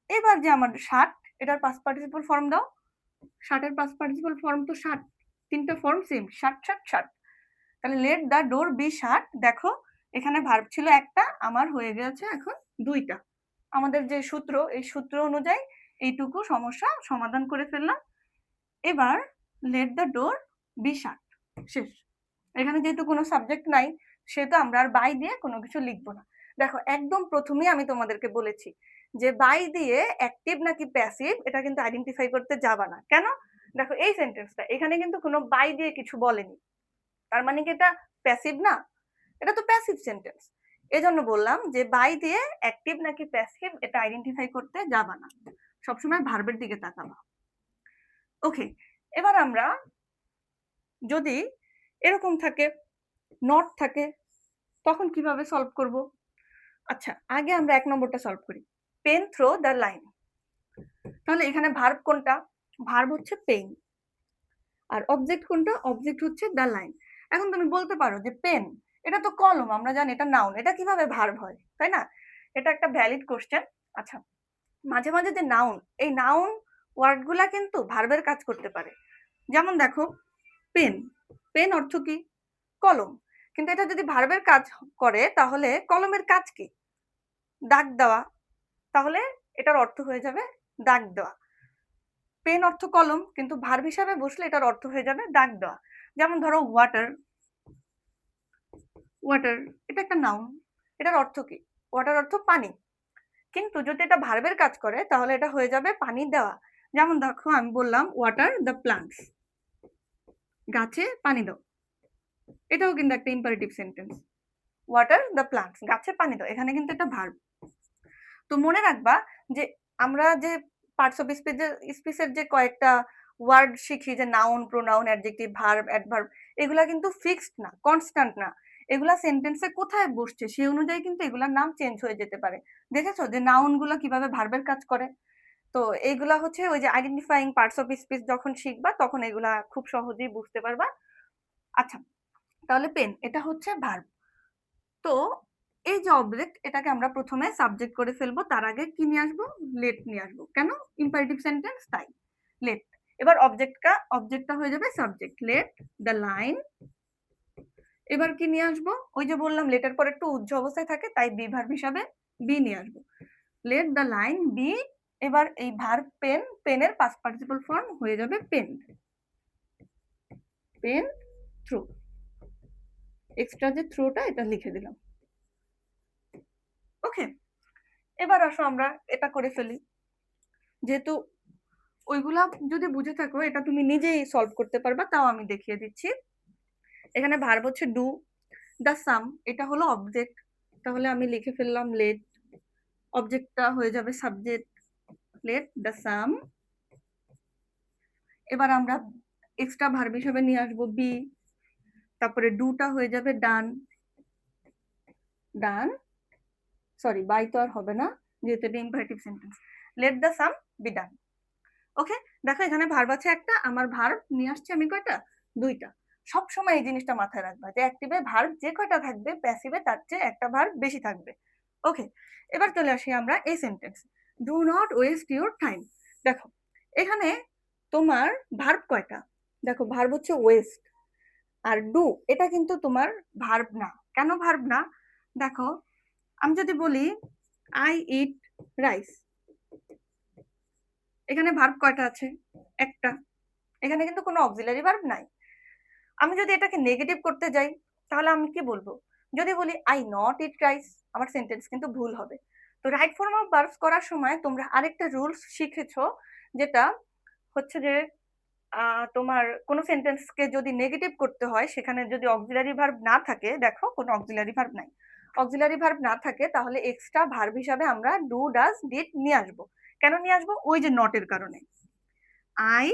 এবার যে আমার শাট, এটার পাস্ট পার্টিসিপল ফর্ম দাও। শাটের পাস্ট পার্টিসিপল ফর্ম তো শাট, তিনটা ফর্ম সেম, শাট শাট শাট। তাহলে লেট দ্য ডোর বি শাট। দেখো, এখানে ভার্ব ছিল একটা, আমার হয়ে গেছে এখন 2টা। আমাদের যে সূত্র, এই সূত্র অনুযায়ী এইটুকু সমস্যা সমাধান করে ফেললাম। এবার লেট দ্য ডোর বি শাট, শেষ। এখানে যেহেতু কোনো সাবজেক্ট নাই, সেহেতু আমরা আর বাই দিয়ে কোনো কিছু লিখবো না। দেখো, একদম প্রথমেই আমি তোমাদেরকে বলেছি যে বাই দিয়ে অ্যাক্টিভ নাকি প্যাসিভ এটা কিন্তু আইডেন্টিফাই করতে যাবা না। কেন? দেখো, এই সেন্টেন্সটা এখানে কিন্তু কোনো বাই দিয়ে কিছু বলেনি, তার মানে কি এটা প্যাসিভ না? এটা তো প্যাসিভ সেন্টেন্স। এজন্য বললাম যে বাই দিয়ে অ্যাক্টিভ নাকি প্যাসিভ এটা আইডেন্টিফাই করতে যাবা না, সবসময় ভার্বের দিকে তাকাবা। ওকে, এবার আমরা যদি এরকম থাকে, নট থাকে, তখন কিভাবে সলভ করব? আচ্ছা, আগে আমরা ১ নম্বরটা সলভ করি। Pen through the line. তাহলে এখানে ভার্ব কোনটা? ভার্ব হচ্ছে পেন। আর অবজেক্ট কোনটা? অবজেক্ট হচ্ছে দ্য লাইন। এখন তুমি বলতে পারো যে পেন, এটা তো কলম, আমরা জানি এটা নাউন, এটা কিভাবে ভার্ব হয়, তাই না? এটা একটা ভ্যালিড কোশ্চেন। আচ্ছা, মাঝে মাঝে যে নাউন, এই নাউন ওয়ার্ডগুলা কিন্তু ভার্বের কাজ করতে পারে। যেমন দেখো, পেন, পেন অর্থ কি? কলম। কিন্তু এটা যদি ভার্বের কাজ করে তাহলে কলমের কাজ কি? দাগ দেওয়া। তাহলে এটার অর্থ হয়ে যাবে দাগ দেওয়া। পেন অর্থ কলম, কিন্তু ভার্ব হিসাবে বসলে এটার অর্থ হয়ে যাবে দাগ দেওয়া। যেমন ধরো ওয়াটার, ওয়াটার এটা একটা নাউন, এটার অর্থ কি? ওয়াটার অর্থ পানি। কিন্তু যদি এটা ভার্বের কাজ করে তাহলে এটা হয়ে যাবে পানি দেওয়া। যেমন দেখো, আমি বললাম ওয়াটার দ্য প্লান্টস, গাছে পানি দাও। এটাও কিন্তু একটা imperative sentence. Water the plants, গাছে পানি দাও, এখানে কিন্তু এটা ভার্ব। তো মনে রাখবা যে আমরা যে পার্টস অফ স্পিচের যে কয়েকটা ওয়ার্ড শিখি, যে noun, pronoun, adjective, verb, adverb, এগুলা কিন্তু ফিক্সড না, কনস্ট্যান্ট না। এগুলা সেন্টেন্সে কোথায় বসছে সেই অনুযায়ী কিন্তু এগুলার নাম চেঞ্জ হয়ে যেতে পারে। দেখেছো যে নাউন গুলা কিভাবে ভার্বের কাজ করে? তো এইগুলা হচ্ছে ওই যে আইডেন্টিফাইং পার্টস অফ স্পিচ যখন শিখবা তখন এগুলা খুব সহজেই বুঝতে পারবা। আচ্ছা, তাহলে পেন এটা হচ্ছে ভার্ব। তো এই যে অবজেক্ট, এটাকে আমরা প্রথমে সাবজেক্ট করে ফেলবো, তার আগে কি নিয়ে আসবো? লেট নিয়ে আসবো। কেন? ইম্পারেটিভ সেন্টেন্স তাই। লেট। এবার অবজেক্টটা হয়ে যাবে সাবজেক্ট, লেট দ্য লাইন। এবার কি নিয়ে আসবো? ওই যে বললাম লেটার পরে একটু উজ্জ্ব অবস্থায় থাকে, তাই বি ভার্ব হিসাবে বি নিয়ে আসবো। Let the line be. এবার এই ভার্ব পেন, পেনের পাস্ট পার্টিসিপল ফর্ম হয়ে যাবে পেন, পেন থ্রু। এক্সট্রা যে থ্রুটা এটা লিখে দিলাম। ওকে, এবার আসো আমরা এটা করে ফেলি। যেহেতু ওইগুলা যদি বুঝে থাকো এটা তুমি নিজেই সলভ করতে পারবা, তাও আমি দেখিয়ে দিচ্ছি। এখানে ভার্ব হচ্ছে ডু, দ্য সাম এটা হলো অবজেক্ট, তাহলে আমি লিখে ফেললাম লেট, অবজেক্টটা হয়ে যাবে সাবজেক্ট, লেট দ্য সাম। এবার আমরা এক্সট্রা ভার্ব হিসেবে নিয়ে আসবো বি, তারপরে ডুটা হয়ে যাবে ডান, ডান, সরি বাই তো আর হবে না যেহেতু এটা imperative sentence. Let the sum be done. Okay, দেখো এখানে ভার্ব আছে একটা, আমার ভার্ব নিয়ে আসছি আমি কয়টা? দুইটা। সব সময় এই জিনিসটা মাথায় রাখবা যে অ্যাক্টিভে ভার্ব যে কয়টা থাকবে, প্যাসিভে তার চেয়ে একটা ভার্ব বেশি থাকবে। ওকে, এবার চলে আসি আমরা এই sentence, do not waste your time. দেখো এখানে তোমার ভার্ব কয়টা? দেখো ভার্ব হচ্ছে ওয়েস্ট, আর ডু এটা কিন্তু তোমার ভার্ব না। কেন ভার্ব না? দেখো, আমি যদি বলি আই ইট রাইস, এখানে ভার্ব কয়টা আছে? একটা। এখানে কিন্তু কোনো অক্সিলারি ভার্ব নাই। আমি যদি এটাকে নেগেটিভ করতে যাই তাহলে আমি কি বলবো? যদি বলি আই নট ইট রাইস, আমার সেন্টেন্স কিন্তু ভুল হবে। তো রাইট ফর্ম অফ ভার্বস করার সময় তোমরা আরেকটা রুলস শিখেছো, যেটা হচ্ছে যে তোমার কোনো সেন্টেন্সকে যদি নেগেটিভ করতে হয়, সেখানে যদি অক্সিলারি ভার্ব না থাকে, দেখো কোনো অক্সিলারি ভার্ব নাই, অক্সিলারি ভার্ব না থাকে, তাহলে এক্সট্রা ভার্ব হিসাবে আমরা ডু, ডাজ, ডিড নিয়ে আসবো। কেন নিয়ে আসবো? ওই যে নটের কারণে। আই,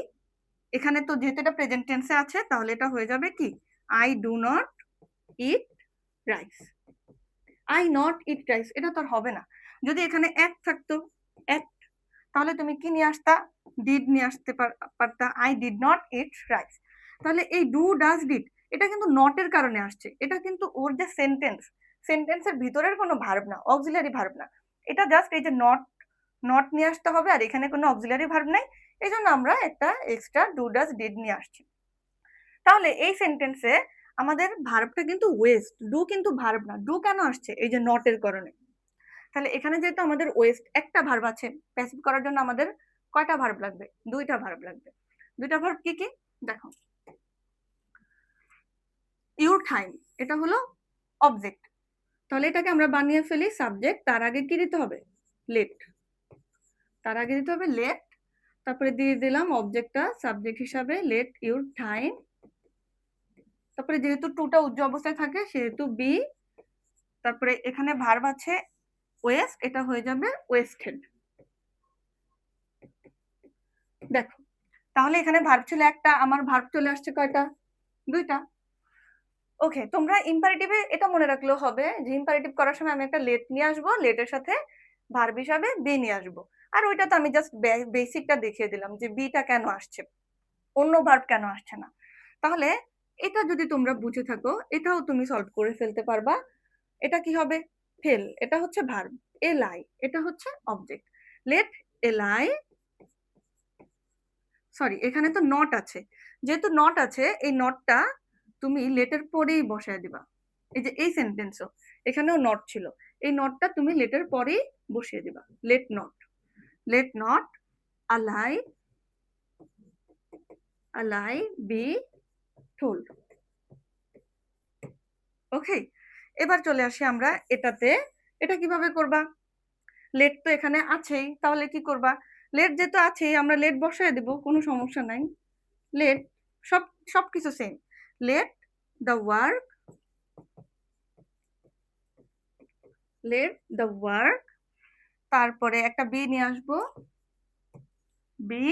এখানে তো যেহেতু এটা প্রেজেন্ট টেন্সে আছে তাহলে এটা হয়ে যাবে কি? I do not eat rice, I not eat rice, এটা তো আর হবে না। যদি এখানে এক থাকতো, এক, তাহলে তুমি কি নিয়ে আসতা? ডিড নিয়ে আসতে পারতা, I did not eat rice. তাহলে এই ডু, ডাজ, ডিড এটা কিন্তু নটের কারণে আসছে, এটা কিন্তু ওর যে সেন্টেন্স, সেন্টেন্সের ভিতরের কোনো ভার্ব না, অক্সিলারি ভার্ব না। এটা জাস্ট এই যে নট, নট নিয়ে আসতে হবে, আর এখানে কোনো অক্সিলারি ভার্ব নাই, এই জন্য আমরা একটা এক্সট্রা ডু, ডাজ, ডিড নিয়ে আসছি। তাহলে এই সেন্টেন্সে আমাদের ভার্বটা কিন্তু ওয়েস্ট, ডু কিন্তু ভার্ব না। ডু কেন আসছে? এই যে নটের কারণে। তাহলে এখানে যেহেতু আমাদের ওয়েস্ট একটা ভার্ব আছে, প্যাসিভ করার জন্য আমাদের কয়টা ভার্ব লাগবে? দুইটা ভার্ব লাগবে। দুইটা ভার্ব কি কি? দেখো, ইউর টাইম এটা হলো অবজেক্ট, তাহলে এটাকে আমরা বানিয়ে ফেলি সাবজেক্ট, তার আগে কি দিতে হবে? লেট, তার আগে দিতে হবে লেট, তারপরে দিয়ে দিলাম অবজেক্টটা সাবজেক্ট হিসাবে, লেট ইউর টাইম। তারপরে যেহেতু টুটা উজ্জ্ব অবস্থায় থাকে সেহেতু বি, তারপরে এখানে ভার্ব আছে ওয়েস্ট, এটা হয়ে যাবে ওয়েস্টেড। দেখো তাহলে এখানে ভার্ব ছিল একটা, আমার ভার্ব চলে আসছে কয়টা? দুইটা। ওকে, তোমরা ইম্পারেটিভে এটা মনে রাখলেও হবে যে ইম্পারেটিভ করার সময় আমি একটা লেট নিয়ে আসবো, লেটের সাথে ভার্ব হিসাবে বি নিয়ে আসবো। আর ওইটা তো আমি জাস্ট বেসিকটা দেখিয়ে দিলাম যে বিটা কেন আসছে, অন্য ভার্ব কেন আসছে না। তাহলে এটা যদি তোমরা বুঝে থাকো এটাও তুমি সলভ করে ফেলতে পারবা। এটা কি হবে? ফেল, এটা হচ্ছে ভার্ব, এ লাই এটা হচ্ছে object. Late a lie, sorry এখানে তো নট আছে, যেহেতু নট আছে এই নটটা তুমি লেটের পরেই বসায় দিবা। এই যে এই সেন্টেন্সও এখানেও নট ছিল, এই নটটা তুমি লেটের পরেই বসিয়ে দিবা। লেট নট, লেট নট আলাই, আলাই বি টোল্ড। ওকে, এবার চলে আসি আমরা এটাতে। এটা কিভাবে করবা? লেট তো এখানে আছেই, তাহলে কি করবা? লেট যেহেতু আছেই আমরা লেট বসায় দেব, কোনো সমস্যা নাই। লেট, সবকিছু same. Let the work, let the work, তারপরে একটা বি নিয়ে আসবো, বি,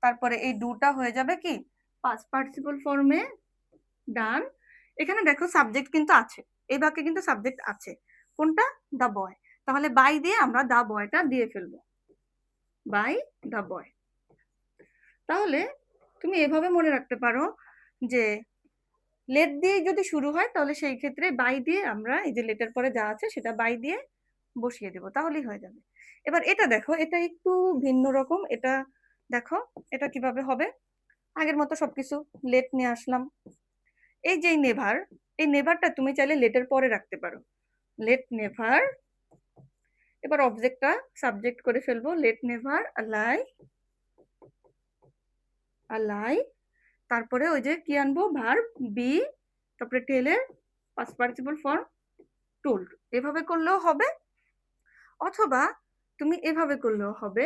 তারপরে এই ডুটা হয়ে যাবে কি পাস্ট পার্টিসিপল ফর্মে ডান। এখানে দেখো সাবজেক্ট কিন্তু আছে, এই বাক্যে কিন্তু সাবজেক্ট আছে, কোনটা? দা বয়। তাহলে বাই দিয়ে আমরা দা বয়টা দিয়ে ফেলবো, বাই দা বয়। তাহলে তুমি এভাবে মনে রাখতে পারো যে লেট দিয়ে যদি শুরু হয় তাহলে সেই ক্ষেত্রে বাই দিয়ে আমরা এই যে লেটের পরে যা আছে সেটা বাই দিয়ে বসিয়ে দেব, তাহলেই হয়ে যাবে। এবার এটা দেখো, এটা একটু ভিন্ন রকম। এটা দেখো এটা কিভাবে হবে। আগের মতো সবকিছু লেট নিয়ে আসলাম, এই যে নেভার, এই নেভারটা তুমি চাইলে লেটের পরে রাখতে পারো, লেট নেভার। এবার অবজেক্টটা সাবজেক্ট করে ফেলবো, লেট নেভার আলাই, আলাই, তারপরে ওই যে কি আনবো ভার্ব বি, তারপরে টেলের পাস্ট পার্টিসিপল ফর্ম টোল্ড। এভাবে করলেও হবে, অথবা তুমি এভাবে করলেও হবে,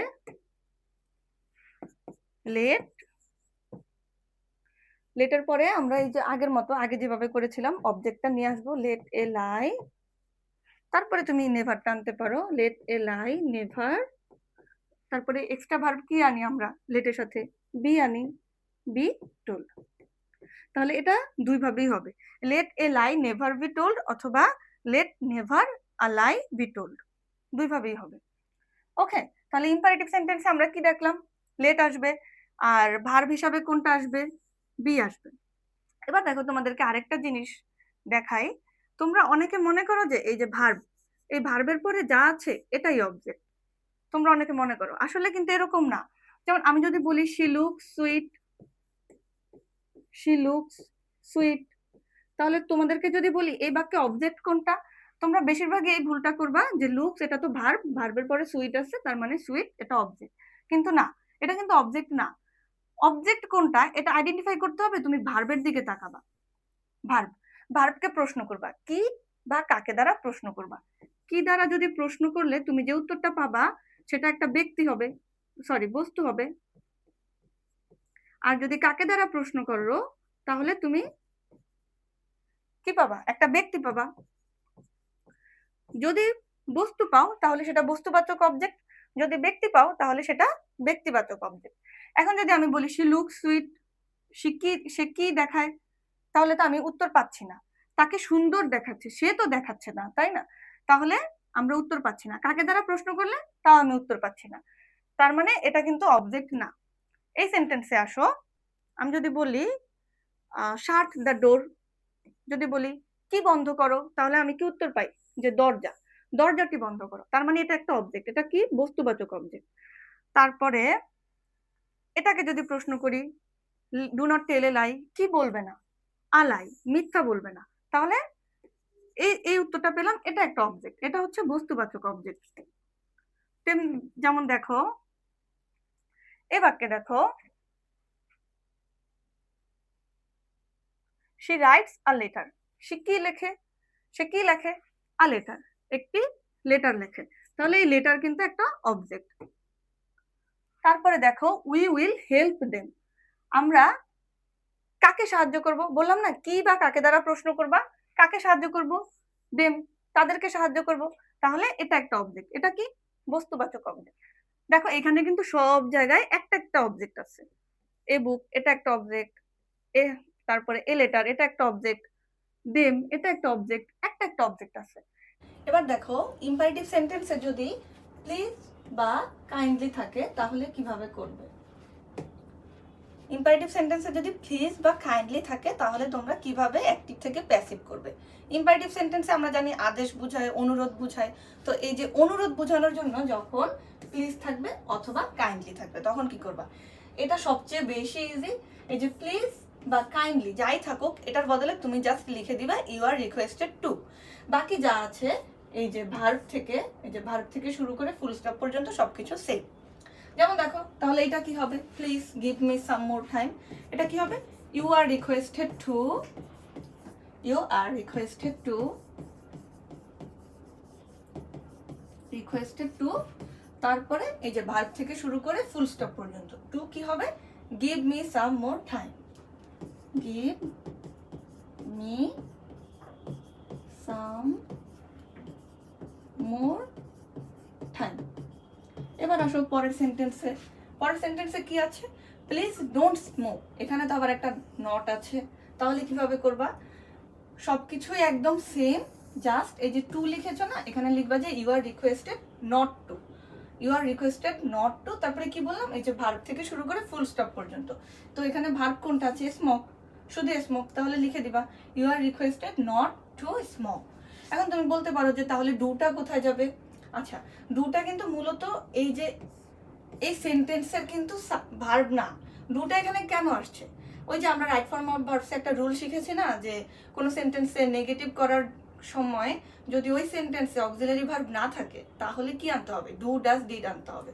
লেট, লেটের পরে আমরা এই যে আগের মতো আগে যেভাবে করেছিলাম অবজেক্টটা নিয়ে আসবো, লেট এ লাই, তারপরে তুমি নেভারটা আনতে পারো, লেট এ লাই নেভার, তারপরে এক্সট্রা ভার্ব কি আনি আমরা লেটের সাথে? বি আনি, বি টোল্ড। তাহলে এটা দুই ভাবেই হবে, let a lie never be told অথবা let never a lie be told, দুই ভাবেই হবে। ওকে, তাহলে ইম্পারেটিভ সেন্টেন্সে আমরা কি দেখলাম? লেট আসবে, আর ভার্ব হিসাবে কোনটা আসবে? বি আসবে। এবার দেখো তোমাদেরকে আরেকটা জিনিস দেখাই। তোমরা অনেকে মনে করো যে এই যে ভার্ব, এই ভার্বের পরে যা আছে এটাই অবজেক্ট, তোমরা অনেকে মনে করো, আসলে কিন্তু এরকম না। যেমন আমি যদি বলি she looks sweet, she looks sweet, তাহলে তোমাদেরকে যদি বলি এই বাক্যে অবজেক্ট কোনটা, তোমরা বেশিরভাগই এই ভুলটা করবা যে লুকস এটা তো ভার্ব, ভার্বের পরে সুইট আছে তার মানে সুইট এটা অবজেক্ট, কিন্তু না, এটা কিন্তু অবজেক্ট না। অবজেক্ট কোনটা এটা আইডেন্টিফাই করতে হবে, তুমি ভার্বের দিকে তাকাবা। ভার্ব, ভার্বকে প্রশ্ন করবা কি বা কাকে দ্বারা প্রশ্ন করবা। কি দ্বারা যদি প্রশ্ন করলে তুমি যে উত্তরটা পাবা সেটা একটা ব্যক্তি হবে, সরি বস্তু হবে। আর যদি কাকে দ্বারা প্রশ্ন করো তাহলে তুমি কি পাবা? একটা ব্যক্তি পাবা। যদি বস্তু পাও তাহলে সেটা বস্তুবাচক অবজেক্ট, যদি ব্যক্তি পাও তাহলে সেটা ব্যক্তিবাচক অবজেক্ট। এখন যদি আমি বলি শি লুক সুইট, সে কি দেখায়, তাহলে তো আমি উত্তর পাচ্ছি না। তাকে সুন্দর দেখাচ্ছে, সে তো দেখাচ্ছে না, তাই না? তাহলে আমরা উত্তর পাচ্ছি না। কাকে দ্বারা প্রশ্ন করলে তাও আমি উত্তর পাচ্ছি না, তার মানে এটা কিন্তু অবজেক্ট না। এই সেন্টেন্সে আসো, আমি যদি বলি শাট দ্য ডোর, যদি বলি কি বন্ধ করো, তাহলে আমি কি উত্তর পাই? যে দরজা, দরজাটি বন্ধ করো, তার মানে এটা একটা অবজেক্ট, এটা কি বস্তুবাচক অবজেক্ট। তারপরে এটাকে যদি প্রশ্ন করি ডু নট টেল এ লাই, কি বলবে না? আলাই, মিথ্যা বলবে না, তাহলে এই এই উত্তরটা পেলাম, এটা একটা অবজেক্ট, এটা হচ্ছে বস্তুবাচক অবজেক্ট। যেমন দেখো এ বাক্যে দেখো she writes a letter, সে কি লেখে? সে কি লেখে? আ লেটার, একটি লেটার লেখে, তাহলে এই লেটার কিন্তু একটা অবজেক্ট। তারপরে দেখো উই উইল হেল্প দেম, আমরা কাকে সাহায্য করব? বললাম না কি বা কাকে দ্বারা প্রশ্ন করবা, কাকে সাহায্য করব? দেম, তাদেরকে সাহায্য করব। তাহলে এটা একটা অবজেক্ট। এটা কি? বস্তুবাচক অবজেক্ট। দেখো এখানে কিন্তু সব জায়গায় একটা একটা অবজেক্ট আছে। এ বুক এটা একটা অবজেক্ট, এ তারপরে এ লেটার এটা একটা অবজেক্ট, দেম এটা একটা অবজেক্ট, একটা একটা অবজেক্ট আছে। এবার দেখো ইম্পারেটিভ সেন্টেন্সে যদি প্লিজ বা কাইন্ডলি থাকে তাহলে কিভাবে করবে? ইম্পারেটিভ সেন্টেন্সে যদি প্লিজ বা কাইন্ডলি থাকে তাহলে তোমরা কিভাবে অ্যাক্টিভ থেকে প্যাসিভ করবে? ইম্পারেটিভ সেন্টেন্সে আমরা জানি আদেশ বোঝায়, অনুরোধ বোঝায়। তো এই যে অনুরোধ বোঝানোর জন্য যখন প্লিজ থাকবে অথবা কাইন্ডলি থাকবে তখন কি করবা? এটা সবচেয়ে বেশি ইজি। এই যে প্লিজ বা কাইন্ডলি যাই থাকুক এটার বদলে তুমি জাস্ট লিখে দিবা ইউ আর রিকোয়েস্টেড টু। বাকি যা আছে এই যে ভার্ব থেকে শুরু করে ফুল স্টপ পর্যন্ত সবকিছু সেম। যেমন দেখো তাহলে এটা কি হবে? Please give me some more time. এটা কি হবে? You are requested to, you are requested to, requested to, তারপরে এই যে ভার্ব থেকে শুরু করে ফুল স্টপ পর্যন্ত টু কি হবে? Give me some more time, give me some more time. এবার আসো পরের সেন্টেন্সে। পরের সেন্টেন্সে কি আছে? Please don't smoke. এখানে তো আবার একটা নট আছে, তাহলে কিভাবে করবা? সবকিছুই একদম সেম, জাস্ট এই যে টু লিখেছো না, এখানে লিখবা যে you are requested not to, you are requested not to, তারপরে কি বললাম? এই যে ভার্ব থেকে শুরু করে ফুল স্টপ পর্যন্ত। তো এখানে ভার্ব কোনটা আছে? স্মোক, শুধু স্মোক, তাহলে লিখে দিবা you are requested not to smoke. এখন তুমি বলতে পারো যে তাহলে ডুটা কোথায় যাবে? আচ্ছা, ডুটা কিন্তু মূলত এই যে এই সেন্টেন্সের কিন্তু ভার্ব না। ডুটা এখানে কেন আসছে? ওই যে আমরা রাইট ফর্ম অফ ভার্বসে একটা রুল শিখেছি না, যে কোনো সেন্টেন্সে নেগেটিভ করার সময় যদি ওই সেন্টেন্সে অক্সিলারি ভার্ব না থাকে তাহলে কি আনতে হবে? ডু, ডাজ, ডিড আনতে হবে।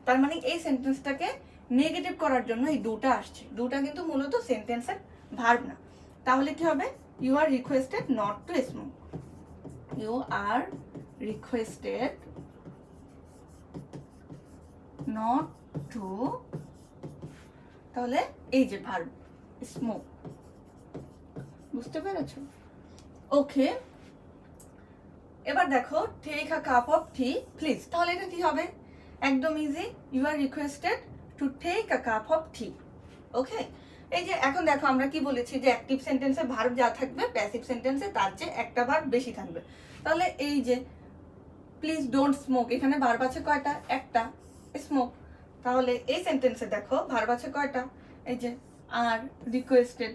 তার মানে এই সেন্টেন্সটাকে নেগেটিভ করার জন্য এই ডুটা আসছে। ডুটা কিন্তু মূলত সেন্টেন্সের ভার্ব না। তাহলে কি হবে? You are requested not to smoke, you are requested not to, তাহলে এই যে ভার্ব স্মোক। বুঝতে পেরেছো? ওকে, এবার দেখো take a cup of tea please. তাহলে এটা কি হবে? একদম easy, you are requested to take a cup of tea. Okay, এই যে এখন দেখো আমরা কি বলেছি যে অ্যাক্টিভ সেন্টেন্সে ভার্ব যা থাকবে প্যাসিভ সেন্টেন্সে তার চেয়ে একটা ভার্ব বেশি থাকবে। তাহলে এই যে প্লিজ ডোন্ট স্মোক, এখানে ভার্ব আছে কয়টা? একটা, স্মোক। তাহলে এই সেন্টেন্সে দেখো ভার্ব আছে কয়টা? এই যে আর রিকোয়েস্টেড,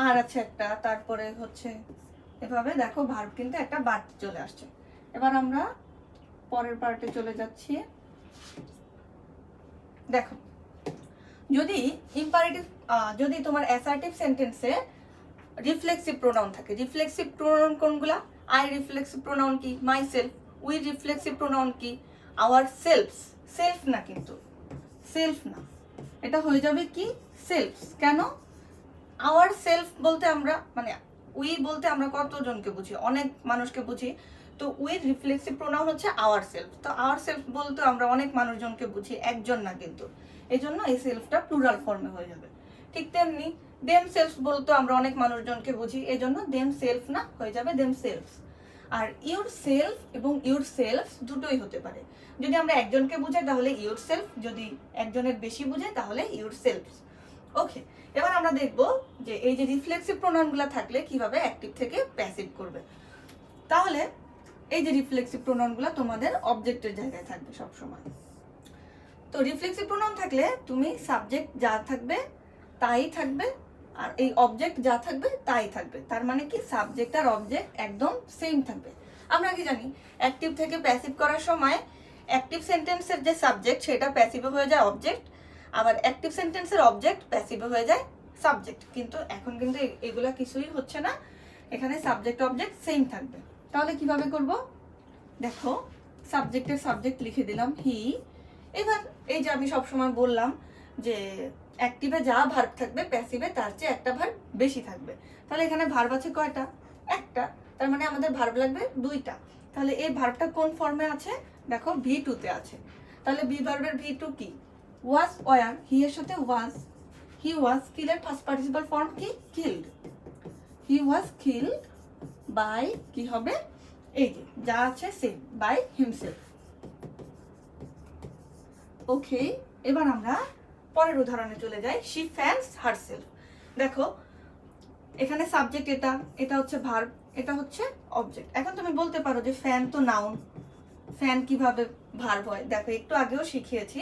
আর আছে একটা, তারপরে হচ্ছে এভাবে দেখো ভার্ব কিন্তু একটা বাড়তি চলে আসছে। এবার আমরা পরের পার্টে চলে যাচ্ছি। দেখো যদি ইম্পারেটিভ, যদি তোমার অ্যাসার্টিভ সেন্টেন্সে রিফ্লেক্সিভ প্রোনাউন থাকে, রিফ্লেক্সিভ প্রোনাউন কোনগুলা? আই রিফ্লেক্সিভ প্রোনাউন কি? Myself. We reflexive pronoun কি? Ourselves. সেলফ না কিন্তু, সেলফ না, এটা হয়ে যাবে কি? সেলফস। কেন? আওয়ার সেলফ বলতে আমরা মানে উই বলতে আমরা কতজনকে বুঝি? অনেক মানুষকে বুঝি। তো উই রিফ্লেক্সিভ প্রোনাউন হচ্ছে আওয়ার সেলফ। তো আওয়ার সেলফ বলতে আমরা অনেক মানুষজনকে বুঝি, একজন না কিন্তু। এই জন্য এই সেলফটা প্লুরাল ফর্মে হয়ে যাবে। ঠিক তেমনি দেম সেলফ বলতে আমরা অনেক মানুষজনকে বুঝি, এই জন্য দেম সেলফ না, হয়ে যাবে দেম সেলফস। আর ইউর সেলফ এবং ইউর সেলফ দুটোই হতে পারে। যদি আমরা একজনকে বুঝাই তাহলে ইউর সেলফ, যদি একজনের বেশি বুঝাই তাহলে ইউর সেলফস। ওকে, এবার আমরা দেখব যে এই যে রিফ্লেক্সিভ প্রোনাউনগুলো থাকলে কিভাবে অ্যাক্টিভ থেকে প্যাসিভ করবে। তাহলে এই যে রিফ্লেক্সিভ প্রোনাউনগুলো তোমাদের অবজেক্টের জায়গায় থাকবে সব সময়। তো রিফ্লেক্সিভ প্রোনাউন থাকলে তুমি সাবজেক্ট যা থাকবে তাই থাকবে, আর এই অবজেক্ট যা থাকবে তাই থাকবে। তার মানে কি সাবজেক্ট আর অবজেক্ট একদম সেম থাকবে। আমরা কি জানি অ্যাক্টিভ থেকে প্যাসিভ করার সময় অ্যাক্টিভ সেন্টেন্সের যে সাবজেক্ট সেটা প্যাসিভে হয়ে যায় অবজেক্ট, আবার অ্যাক্টিভ সেন্টেন্সের অবজেক্ট প্যাসিভে হয়ে যায় সাবজেক্ট। কিন্তু এখন কিন্তু এগুলা কিছুই হচ্ছে না, এখানে সাবজেক্ট অবজেক্ট সেম থাকবে। তাহলে কিভাবে করব? দেখো সাবজেক্টের সাবজেক্ট লিখে দিলাম হি। এবার এই যে আমি সবসময় বললাম যে অ্যাক্টিভে যা ভার্ব থাকবে প্যাসিভে তার চেয়ে একটা ভার্ব বেশি থাকবে। তাহলে এখানে ভার্ব আছে কয়টা? একটা, তার মানে আমাদের ভার্ব লাগবে দুইটা। তাহলে এই ভার্বটা কোন ফর্মে আছে? দেখো V2 তে আছে। তাহলে বি ভার্বের V2 কি? ওয়াজ, ওয়ার, হি এর সাথে ওয়াজ, হি ওয়াজ কিলের ফার্স্ট পার্টিসিপাল ফর্ম কি? Killed, he was killed by কি হবে, এই যে যা আছে সেম, বাই হিমসেলফ। ওকে, এবার আমরা পরের উদাহরণে চলে যাই। She fans herself. দেখো এখানে সাবজেক্ট, এটা হচ্ছে ভার্ব, এটা হচ্ছে অবজেক্ট। এখন তুমি বলতে পারো যে ফ্যান তো নাউন, ফ্যান কিভাবে ভার্ব হয়? দেখো একটু আগেও শিখিয়েছি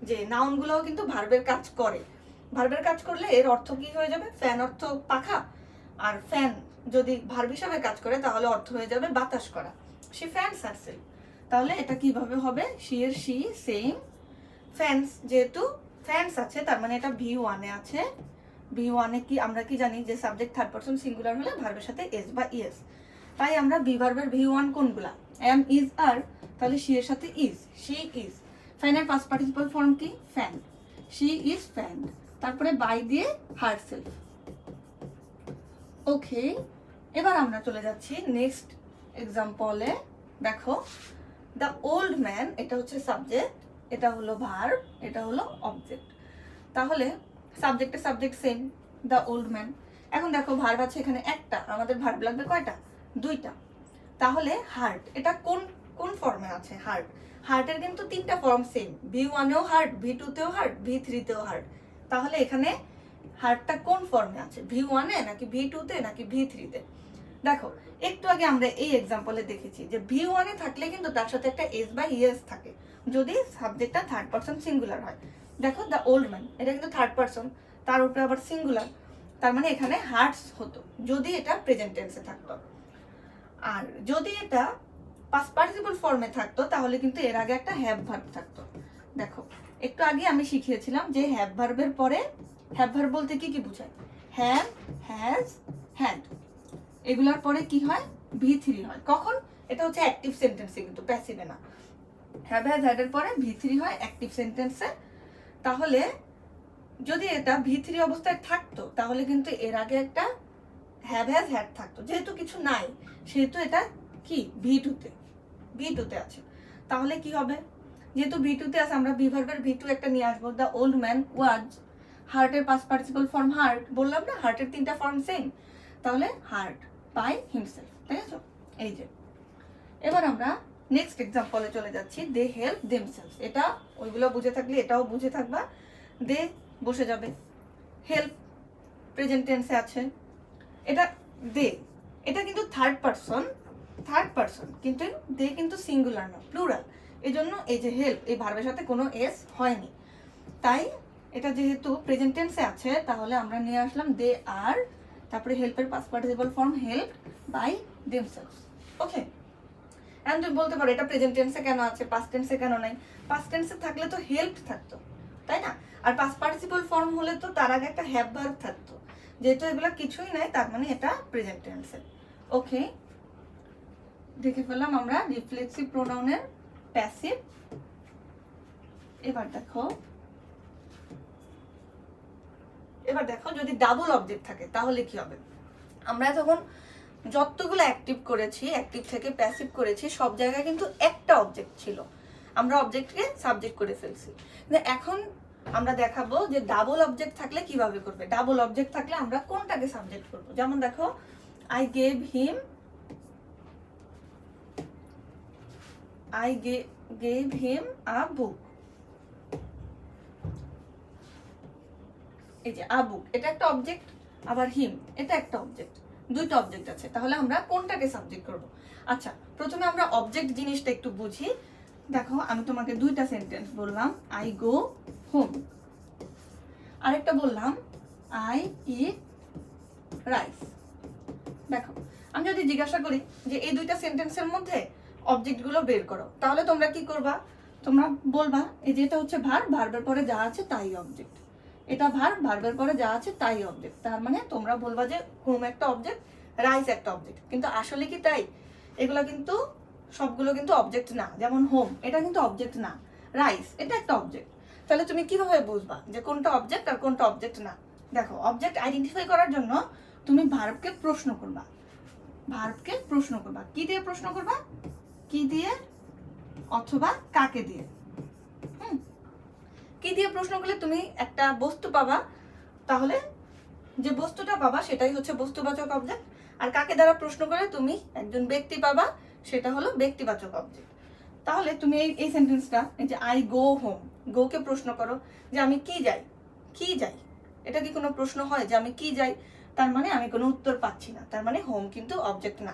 যে নাউনগুলোও কিন্তু ভার্বের কাজ করে। ভার্বের কাজ করলে এর অর্থ কি হয়ে যাবে? ফ্যান অর্থ পাখা, আর ফ্যান যদি ভার্ব হিসাবে কাজ করে তাহলে অর্থ হয়ে যাবে বাতাস করা। শি ফ্যানস হারসেলফ, তাহলে এটা কিভাবে হবে? শি এর শি সেম, ফ্যানস যেহেতু ফ্যানস আছে তার মানে এটা V1 এ আছে। V1 এ কি আমরা কি জানি যে সাবজেক্ট থার্ড পারসন সিঙ্গুলার হলে ভার্বের সাথে এস বা ইএস, তাই আমরা বি ভার্বের V1 কোনগুলা? এম, ইজ, আর, তাহলে শি এর সাথে ইজ, শি ইজ। ফ্যানের পাস্ট পার্টিসিপল ফর্ম কি? ফ্যান, শি ইজ ফ্যান্ড, তারপরে বাই দিয়ে হারসেলফ। ওকে, এবার আমরা চলে যাচ্ছি নেক্সট এক্সাম্পলে। দেখো দ্য ওল্ড ম্যান, এটা হচ্ছে সাবজেক্ট, এটা হলো ভার্ব, এটা হলো অবজেক্ট। তাহলে সাবজেক্টে subject same, the old man. এখন দেখো ভার্ব আছে এখানে একটা, আমাদের ভার্ব লাগবে কয়টা? দুইটা। তাহলে হার্ট, এটা কোন কোন ফর্মে আছে? হার্ট, হার্টের কিন্তু তিনটা ফর্ম সেম, V1 এও হার্ট, V2 তেও হার্ট, V3 তেও হার্ট। তাহলে এখানে হার্টটা কোন ফর্মে আছে? V1 এ নাকি V2 তে নাকি V3 তে? দেখো একটু আগে আমরা এই এক্সাম্পলে দেখেছি যে V1 এ থাকলে কিন্তু তার সাথে একটা এস বা ইএস থাকে যদি সাবজেক্টটা থার্ড পারসন সিঙ্গুলার হয়। দেখো দ্য ওল্ড ম্যান, এটা কিন্তু থার্ড পারসন, তার উপরে আবার সিঙ্গুলার, তার মানে এখানে হার্টস হতো যদি এটা প্রেজেন্ট টেন্সে থাকতো। আর যদি এটা পাস্ট পার্টিসিপল ফর্মে থাকতো তাহলে কিন্তু এর আগে একটা হ্যাভ ভার্ব থাকতো। দেখো একটু আগে আমি শিখিয়েছিলাম যে হ্যাভ ভার্বের পরে, হ্যাভ ভার্ব বলতে কি কি বোঝায়? হ্যাভ, হ্যাজ, হ্যাড, এগুলোর পরে কি হয়? V3 হয়। কখন? এটা হচ্ছে অ্যাক্টিভ সেন্টেন্সে, কিন্তু প্যাসিভে না। হ্যাভ, হ্যাজ, হ্যাড এর পরে V3 হয় অ্যাক্টিভ সেন্টেন্সে। তাহলে যদি এটা V3 অবস্থায় থাকতো তাহলে কিন্তু এর আগে একটা হ্যাভ, হ্যাজ, হ্যাড থাকতো। যেহেতু কিছু নাই সেহেতু এটা কি V2 তে, V2 তে আছে। তাহলে কি হবে? যেহেতু V2 তে আছে আমরা বি ভার্বের V2 একটা নিয়ে আসবো। দ্য ওল্ড ম্যান ওয়াজ, হার্টের পাস্ট পার্টিসিপল ফর্ম হার্ট, বললাম না হার্টের তিনটা ফর্ম সেম, তাহলে হার্ট বাই হিমসেলফ, তাই আছে? এই যে এবার আমরা নেক্সট এক্সাম্পলে চলে যাচ্ছি। দে হেল্প দেমসেলফ, এটা ওইগুলো বুঝে থাকলে এটাও বুঝে থাকবা। দে বসে যাবে, হেল্প প্রেজেন্ট টেন্সে আছে, এটা দে, এটা কিন্তু থার্ড পারসন, কিন্তু দে কিন্তু সিঙ্গুলার না, প্লুরাল। এজন্য এই যে হেল্প, এই ভার্বের সাথে কোনো এস হয়নি, তাই এটা যেহেতু প্রেজেন্ট টেন্সে আছে তাহলে আমরা নিয়ে আসলাম দে আর, তারপরে হেল্পের past participle form help by themselves. Okay, এখন তুমি বলতে পারো এটা প্রেজেন্ট টেন্সে কেন আছে, পাস্ট টেন্সে কেন নাই? পাস্ট টেন্সে থাকলে তো হেল্প থাকতো, তাই না? আর পাস্ট পার্টিসিপল ফর্ম হলে তো তার আগে একটা হ্যাভ ভার্ব থাকতো। যেহেতু এগুলো কিছুই নাই তার মানে এটা প্রেজেন্ট টেন্সে। ওকে, দেখে ফেললাম আমরা রিফ্লেক্সিভ প্রোনাউনের প্যাসিভ। এবার দেখো যদি ডাবল অবজেক্ট থাকে তাহলে কি হবে? আমরা তখন যতগুলো অ্যাক্টিভ করেছি, অ্যাক্টিভ থেকে প্যাসিভ করেছি, সব জায়গায় কিন্তু একটা অবজেক্ট ছিল, আমরা অবজেক্টকে সাবজেক্ট করে ফেলছি। এখন আমরা দেখাবো যে ডাবল অবজেক্ট থাকলে কিভাবে করবে। ডাবল অবজেক্ট থাকলে আমরা কোনটাকে সাবজেক্ট করব? যেমন দেখো I gave him, I gave him a book, এই যে a book, এটা একটা অবজেক্ট, আবার হিম এটা একটা অবজেক্ট, দুইটা অবজেক্ট আছে। তাহলে আমরা কোনটাকে সাবজেক্ট করব? আচ্ছা, প্রথমে আমরা অবজেক্ট জিনিসটা একটু বুঝি। দেখো আমি তোমাকে দুইটা সেন্টেন্স বললাম, আই গো হোম, আরেকটা বললাম আই ইট রাইস। দেখো আমি যদি জিজ্ঞাসা করি যে এই দুইটা সেন্টেন্সের মধ্যে অবজেক্টগুলো বের করো, তাহলে তোমরা কি করবা? তোমরা বলবা এই যে এটা হচ্ছে ভার্ব, ভার্বের পরে যা আছে তাই অবজেক্ট, এটা ভার্ব, ভার্বের পরে যা আছে তাই অবজেক্ট। তার মানে তোমরা বলবা যে হোম একটা অবজেক্ট, রাইস একটা অবজেক্ট। কিন্তু আসলে কি তাই? এগুলো কিন্তু সবগুলো কিন্তু অবজেক্ট না। যেমন হোম এটা কিন্তু অবজেক্ট না, রাইস এটা একটা অবজেক্ট। তাহলে তুমি কিভাবে বুঝবা যে কোনটা অবজেক্ট আর কোনটা অবজেক্ট না? দেখো অবজেক্ট আইডেন্টিফাই করার জন্য তুমি ভার্বকে প্রশ্ন করবা, ভার্বকে প্রশ্ন করবা। কি দিয়ে প্রশ্ন করবা? কি দিয়ে অথবা কাকে দিয়ে। কি দিয়ে প্রশ্ন করলে তুমি একটা বস্তু পাবা, তাহলে যে বস্তুটা পাবা সেটাই হচ্ছে বস্তুবাচক অবজেক্ট। আর কাকে দ্বারা প্রশ্ন করে তুমি একজন ব্যক্তি পাবা, সেটা হলো ব্যক্তিবাচক অবজেক্ট। তাহলে তুমি এই সেন্টেন্সটা, এই যে আই গো হোম, গো কে প্রশ্ন করো যে আমি কি যাই, কি যাই, এটা কি কোনো প্রশ্ন হয় যে আমি কি যাই? তার মানে আমি কোনো উত্তর পাচ্ছি না, তার মানে হোম কিন্তু অবজেক্ট না।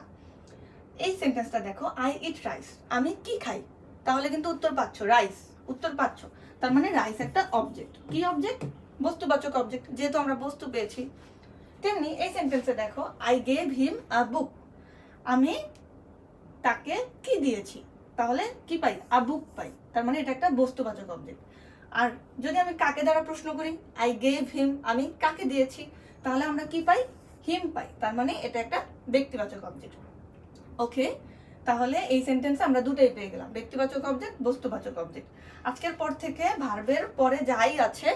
এই সেন্টেন্সটা দেখো, আই ইট রাইস, আমি কি খাই, তাহলে কিন্তু উত্তর পাচ্ছ, রাইস উত্তর পাচ্ছ, তার মানে রাইস একটা অবজেক্ট। কি অবজেক্ট? বস্তুবাচক অবজেক্ট, যেহেতু আমরা বস্তু পেয়েছি। তেমনি এই সেন্টেন্সে দেখো, আই গেভ হিম আ বুক, আমি তাকে কি দিয়েছি, তাহলে কি পাই? আ বুক পাই, তার মানে এটা একটা বস্তুবাচক অবজেক্ট। আর যদি আমি কাকে দ্বারা প্রশ্ন করি, আই গেভ হিম, আমি কাকে দিয়েছি, তাহলে আমরা কি পাই? হিম পাই, তার মানে এটা একটা ব্যক্তিবাচক অবজেক্ট। ওকে, তাহলে এই সেন্টেন্সে আমরা দুটোই পেয়ে গেলাম, ব্যক্তিবাচক অবজেক্ট, বস্তুবাচক অবজেক্ট। আজকের পর থেকে ভার্বের পরে যাই আছে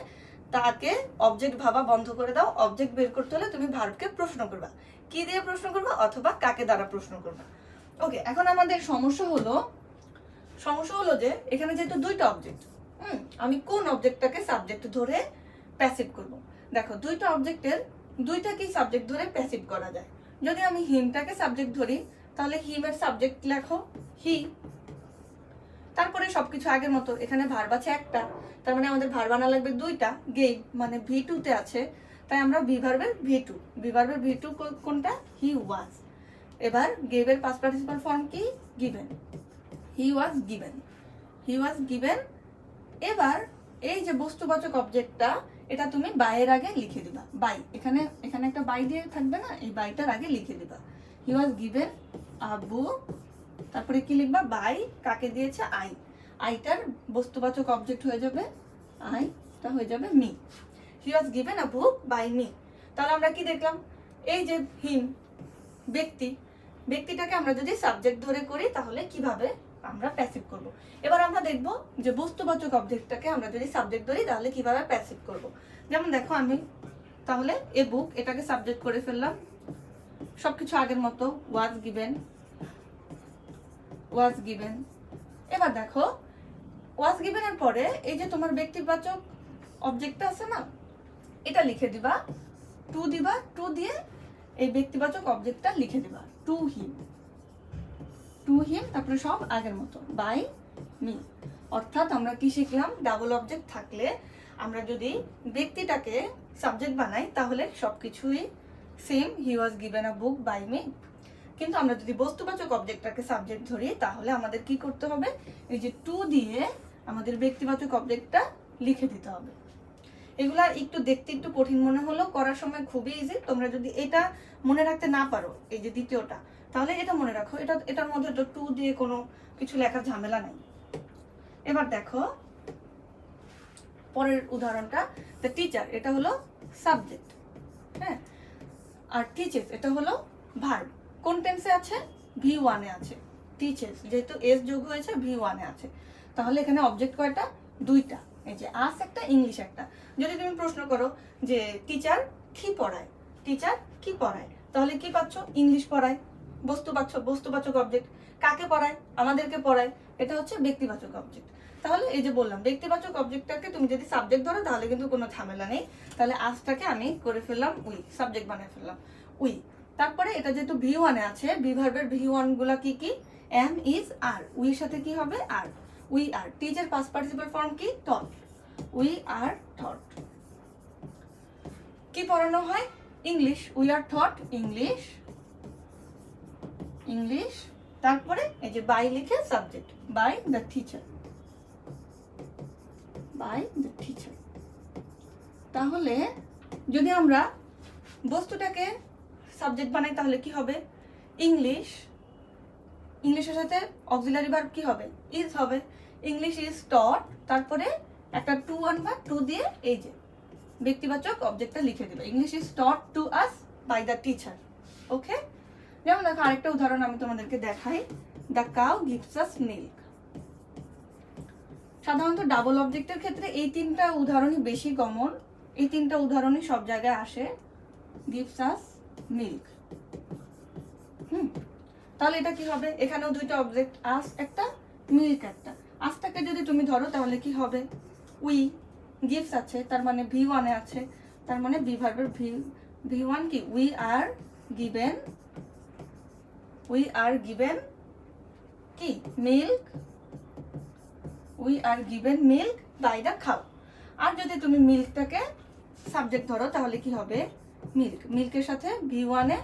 তাকে অবজেক্ট ভাবা বন্ধ করে দাও। অবজেক্ট বের করতে হলে তুমি ভার্বকে প্রশ্ন করবা, কি দিয়ে প্রশ্ন করবা, অথবা কাকে দ্বারা প্রশ্ন করবা। ওকে, এখন আমাদের সমস্যা হলো যে এখানে যেহেতু দুইটা অবজেক্ট, আমি কোন অবজেক্টটাকে সাবজেক্ট ধরে প্যাসিভ করব। দেখো, দুইটা অবজেক্টের দুইটাকেই সাবজেক্ট ধরে প্যাসিভ করা যায়। যদি আমি হিমটাকে সাবজেক্ট ধরি, তাহলে হিমের সাবজেক্ট লেখো হি, তারপরে সবকিছু আগের মতো। এখানে ভার্ব আছে একটা, তার মানে আমাদের ভার্ব আনা লাগবে দুইটা। গেভ মানে V2 তে আছে, তাই আমরা বি ভার্বের V2 কোনটা? হি ওয়াজ। এবার গেভের পাস্ট পার্টিসিপাল ফর্ম কি? Given, he was given. এবার এই যে বস্তুবাচক অবজেক্টটা, এটা তুমি বাইয়ের আগে লিখে দিবা, বাই, এখানে একটা বাই দিয়ে থাকবে না, এই বাইটার আগে লিখে দিবা হি ওয়াজ গিভেন আ বুক। তারপরে কি লিখবা? বাই, কাকে দিয়েছে? আই, আইটার বস্তুবাচক অবজেক্ট হয়ে যাবে আইটা হয়ে যাবে me. He was given a book by me. তাহলে আমরা কি দেখলাম? এই যে হিম ব্যক্তিটাকে আমরা যদি সাবজেক্ট ধরে করি, তাহলে কিভাবে আমরা প্যাসিভ করব। এবার আমরা দেখব যে বস্তুবাচক অবজেক্টটাকে আমরা যদি সাবজেক্ট ধরি, তাহলে কিভাবে প্যাসিভ করব। যেমন দেখো, আমি তাহলে এ বুক, এটাকে সাবজেক্ট করে ফেললাম, সবকিছু আগের মতো, ওয়াজ গিভেন। এবার দেখো, ওয়াজ গিভেনের পরে এই যে তোমার ব্যক্তিবাচক অবজেক্টটা আছে না, এটা লিখে দিবা, টু দিয়ে এই ব্যক্তিবাচক অবজেক্টটা লিখে দিবা, টু হিম, তারপরে সব আগের মতো, বাই মি। অর্থাৎ আমরা কি শিখলাম? ডাবল অবজেক্ট থাকলে আমরা যদি ব্যক্তিটাকে সাবজেক্ট বানাই, তাহলে সবকিছুই same, he was given a book by me. কিন্তু আমরা যদি বস্তুবাচক অবজেক্টটাকে সাবজেক্ট ধরি, তাহলে আমাদের কি করতে হবে? এই যে টু দিয়ে আমাদের ব্যক্তিবাচক অবজেক্টটা লিখে দিতে হবে। এগুলা একটু দেখতে একটু কঠিন মনে হলেও করার সময় খুবই ইজি। তোমরা যদি এটা মনে রাখতে না পারো, এই যে দ্বিতীয়টা, তাহলে এটা মনে রাখো, এটার মধ্যে তো টু দিয়ে কোনো কিছু লেখার ঝামেলা নাই। এবার দেখো পরের উদাহরণটা, দ্য টিচার, এটা হলো সাবজেক্ট, হ্যাঁ, আর টিচেস এটা হলো ভার্ব। কোন টেন্সে আছে? V1 এ আছে। টিচেস, যেহেতু এস যোগ হয়েছে, V1 এ আছে, তাহলে এখানে অবজেক্ট কয়টা? দুইটা, এই যে আস একটা, ইংলিশ একটা। যদি তুমি প্রশ্ন করো যে টিচার কি পড়ায়, তাহলে কি পাচ্ছ? ইংলিশ পড়ায়, বস্তুবাচক অবজেক্ট। কাকে পড়ায়? আমাদেরকে পড়ায়, এটা হচ্ছে ব্যক্তিবাচক অবজেক্ট। তাহলে এই যে বললাম, ব্যক্তিবাচক অবজেক্টটাকে তুমি যদি সাবজেক্ট ধরো, তাহলে কিন্তু কোনো ঝামেলা নেই। তাহলে আসটাকে আমি করে ফেললাম উই, সাবজেক্ট বানিয়ে ফেললাম উই। তারপরে এটা যেহেতু V1 এ আছে, বি ভার্বের V1 গুলা কি কি? এম, ইজ, আর। উইর সাথে কি হবে? Are. We are. Teacher past participle form কি? Taught, we are taught. কি পড়ানো হয়? English, we are taught English. তারপরে এই যে বাই লিখে সাবজেক্ট, বাই দ্য টিচার। তাহলে যদি আমরা বস্তুটাকে সাবজেক্ট বানাই, তাহলে কি হবে? ইংলিশের সাথে অক্সিলারি ভার্ব কি হবে? ইজ হবে। ইংলিশ ইজ টট, তারপরে একটা টু আনবা, টু দিয়ে এই যে ব্যক্তিবাচক অবজেক্টটা লিখে দিবে, English is taught to us by the teacher. Okay, যেমন দেখো আরেকটা উদাহরণ আমি তোমাদেরকে দেখাই, the cow gives us milk. সাধারণত ডাবল অবজেক্টের ক্ষেত্রে এই তিনটা উদাহরণই বেশি কমন, এই তিনটা উদাহরণই সব জায়গায় আসে, গিভস আস মিল্ক। তাহলে এটা কি হবে? এখানেও দুইটা অবজেক্ট, আস একটা, মিল্ক একটা। আসটাকে যদি তুমি ধরো, তাহলে কি হবে? উই, গিভস আছে, তার মানে V1 এ আছে, তার মানে বি ভার্বের V1 কি? We are given we are given কি milk, we are given milk by the cow. আর যদি তুমি মিল্কটাকে সাবজেক্ট ধরো তাহলে কি হবে মিল্ক, মিল্কের সাথে V1 এ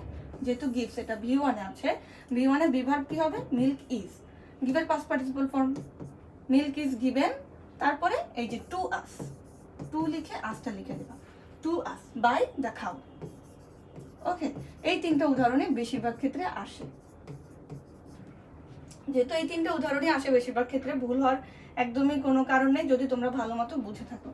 যেহেতু গিভস এটা V1 এ আছে, V1 এ বিভার্ব কি হবে মিল্ক ইজ, গিভের past participle form milk is given, তারপরে এই যে টু আস, টু লিখে আসটা লিখে দেবা, টু আস বাই দ্য খাও। ওকে, এই তিনটা উদাহরণে বেশিরভাগ ক্ষেত্রে আসে। যেহেতু এই তিনটা উদাহরণই আসে বেশিরভাগ ক্ষেত্রে, ভুল হওয়ার একদমই কোনো কারণ নেই যদি তোমরা ভালো মতো বুঝে থাকো।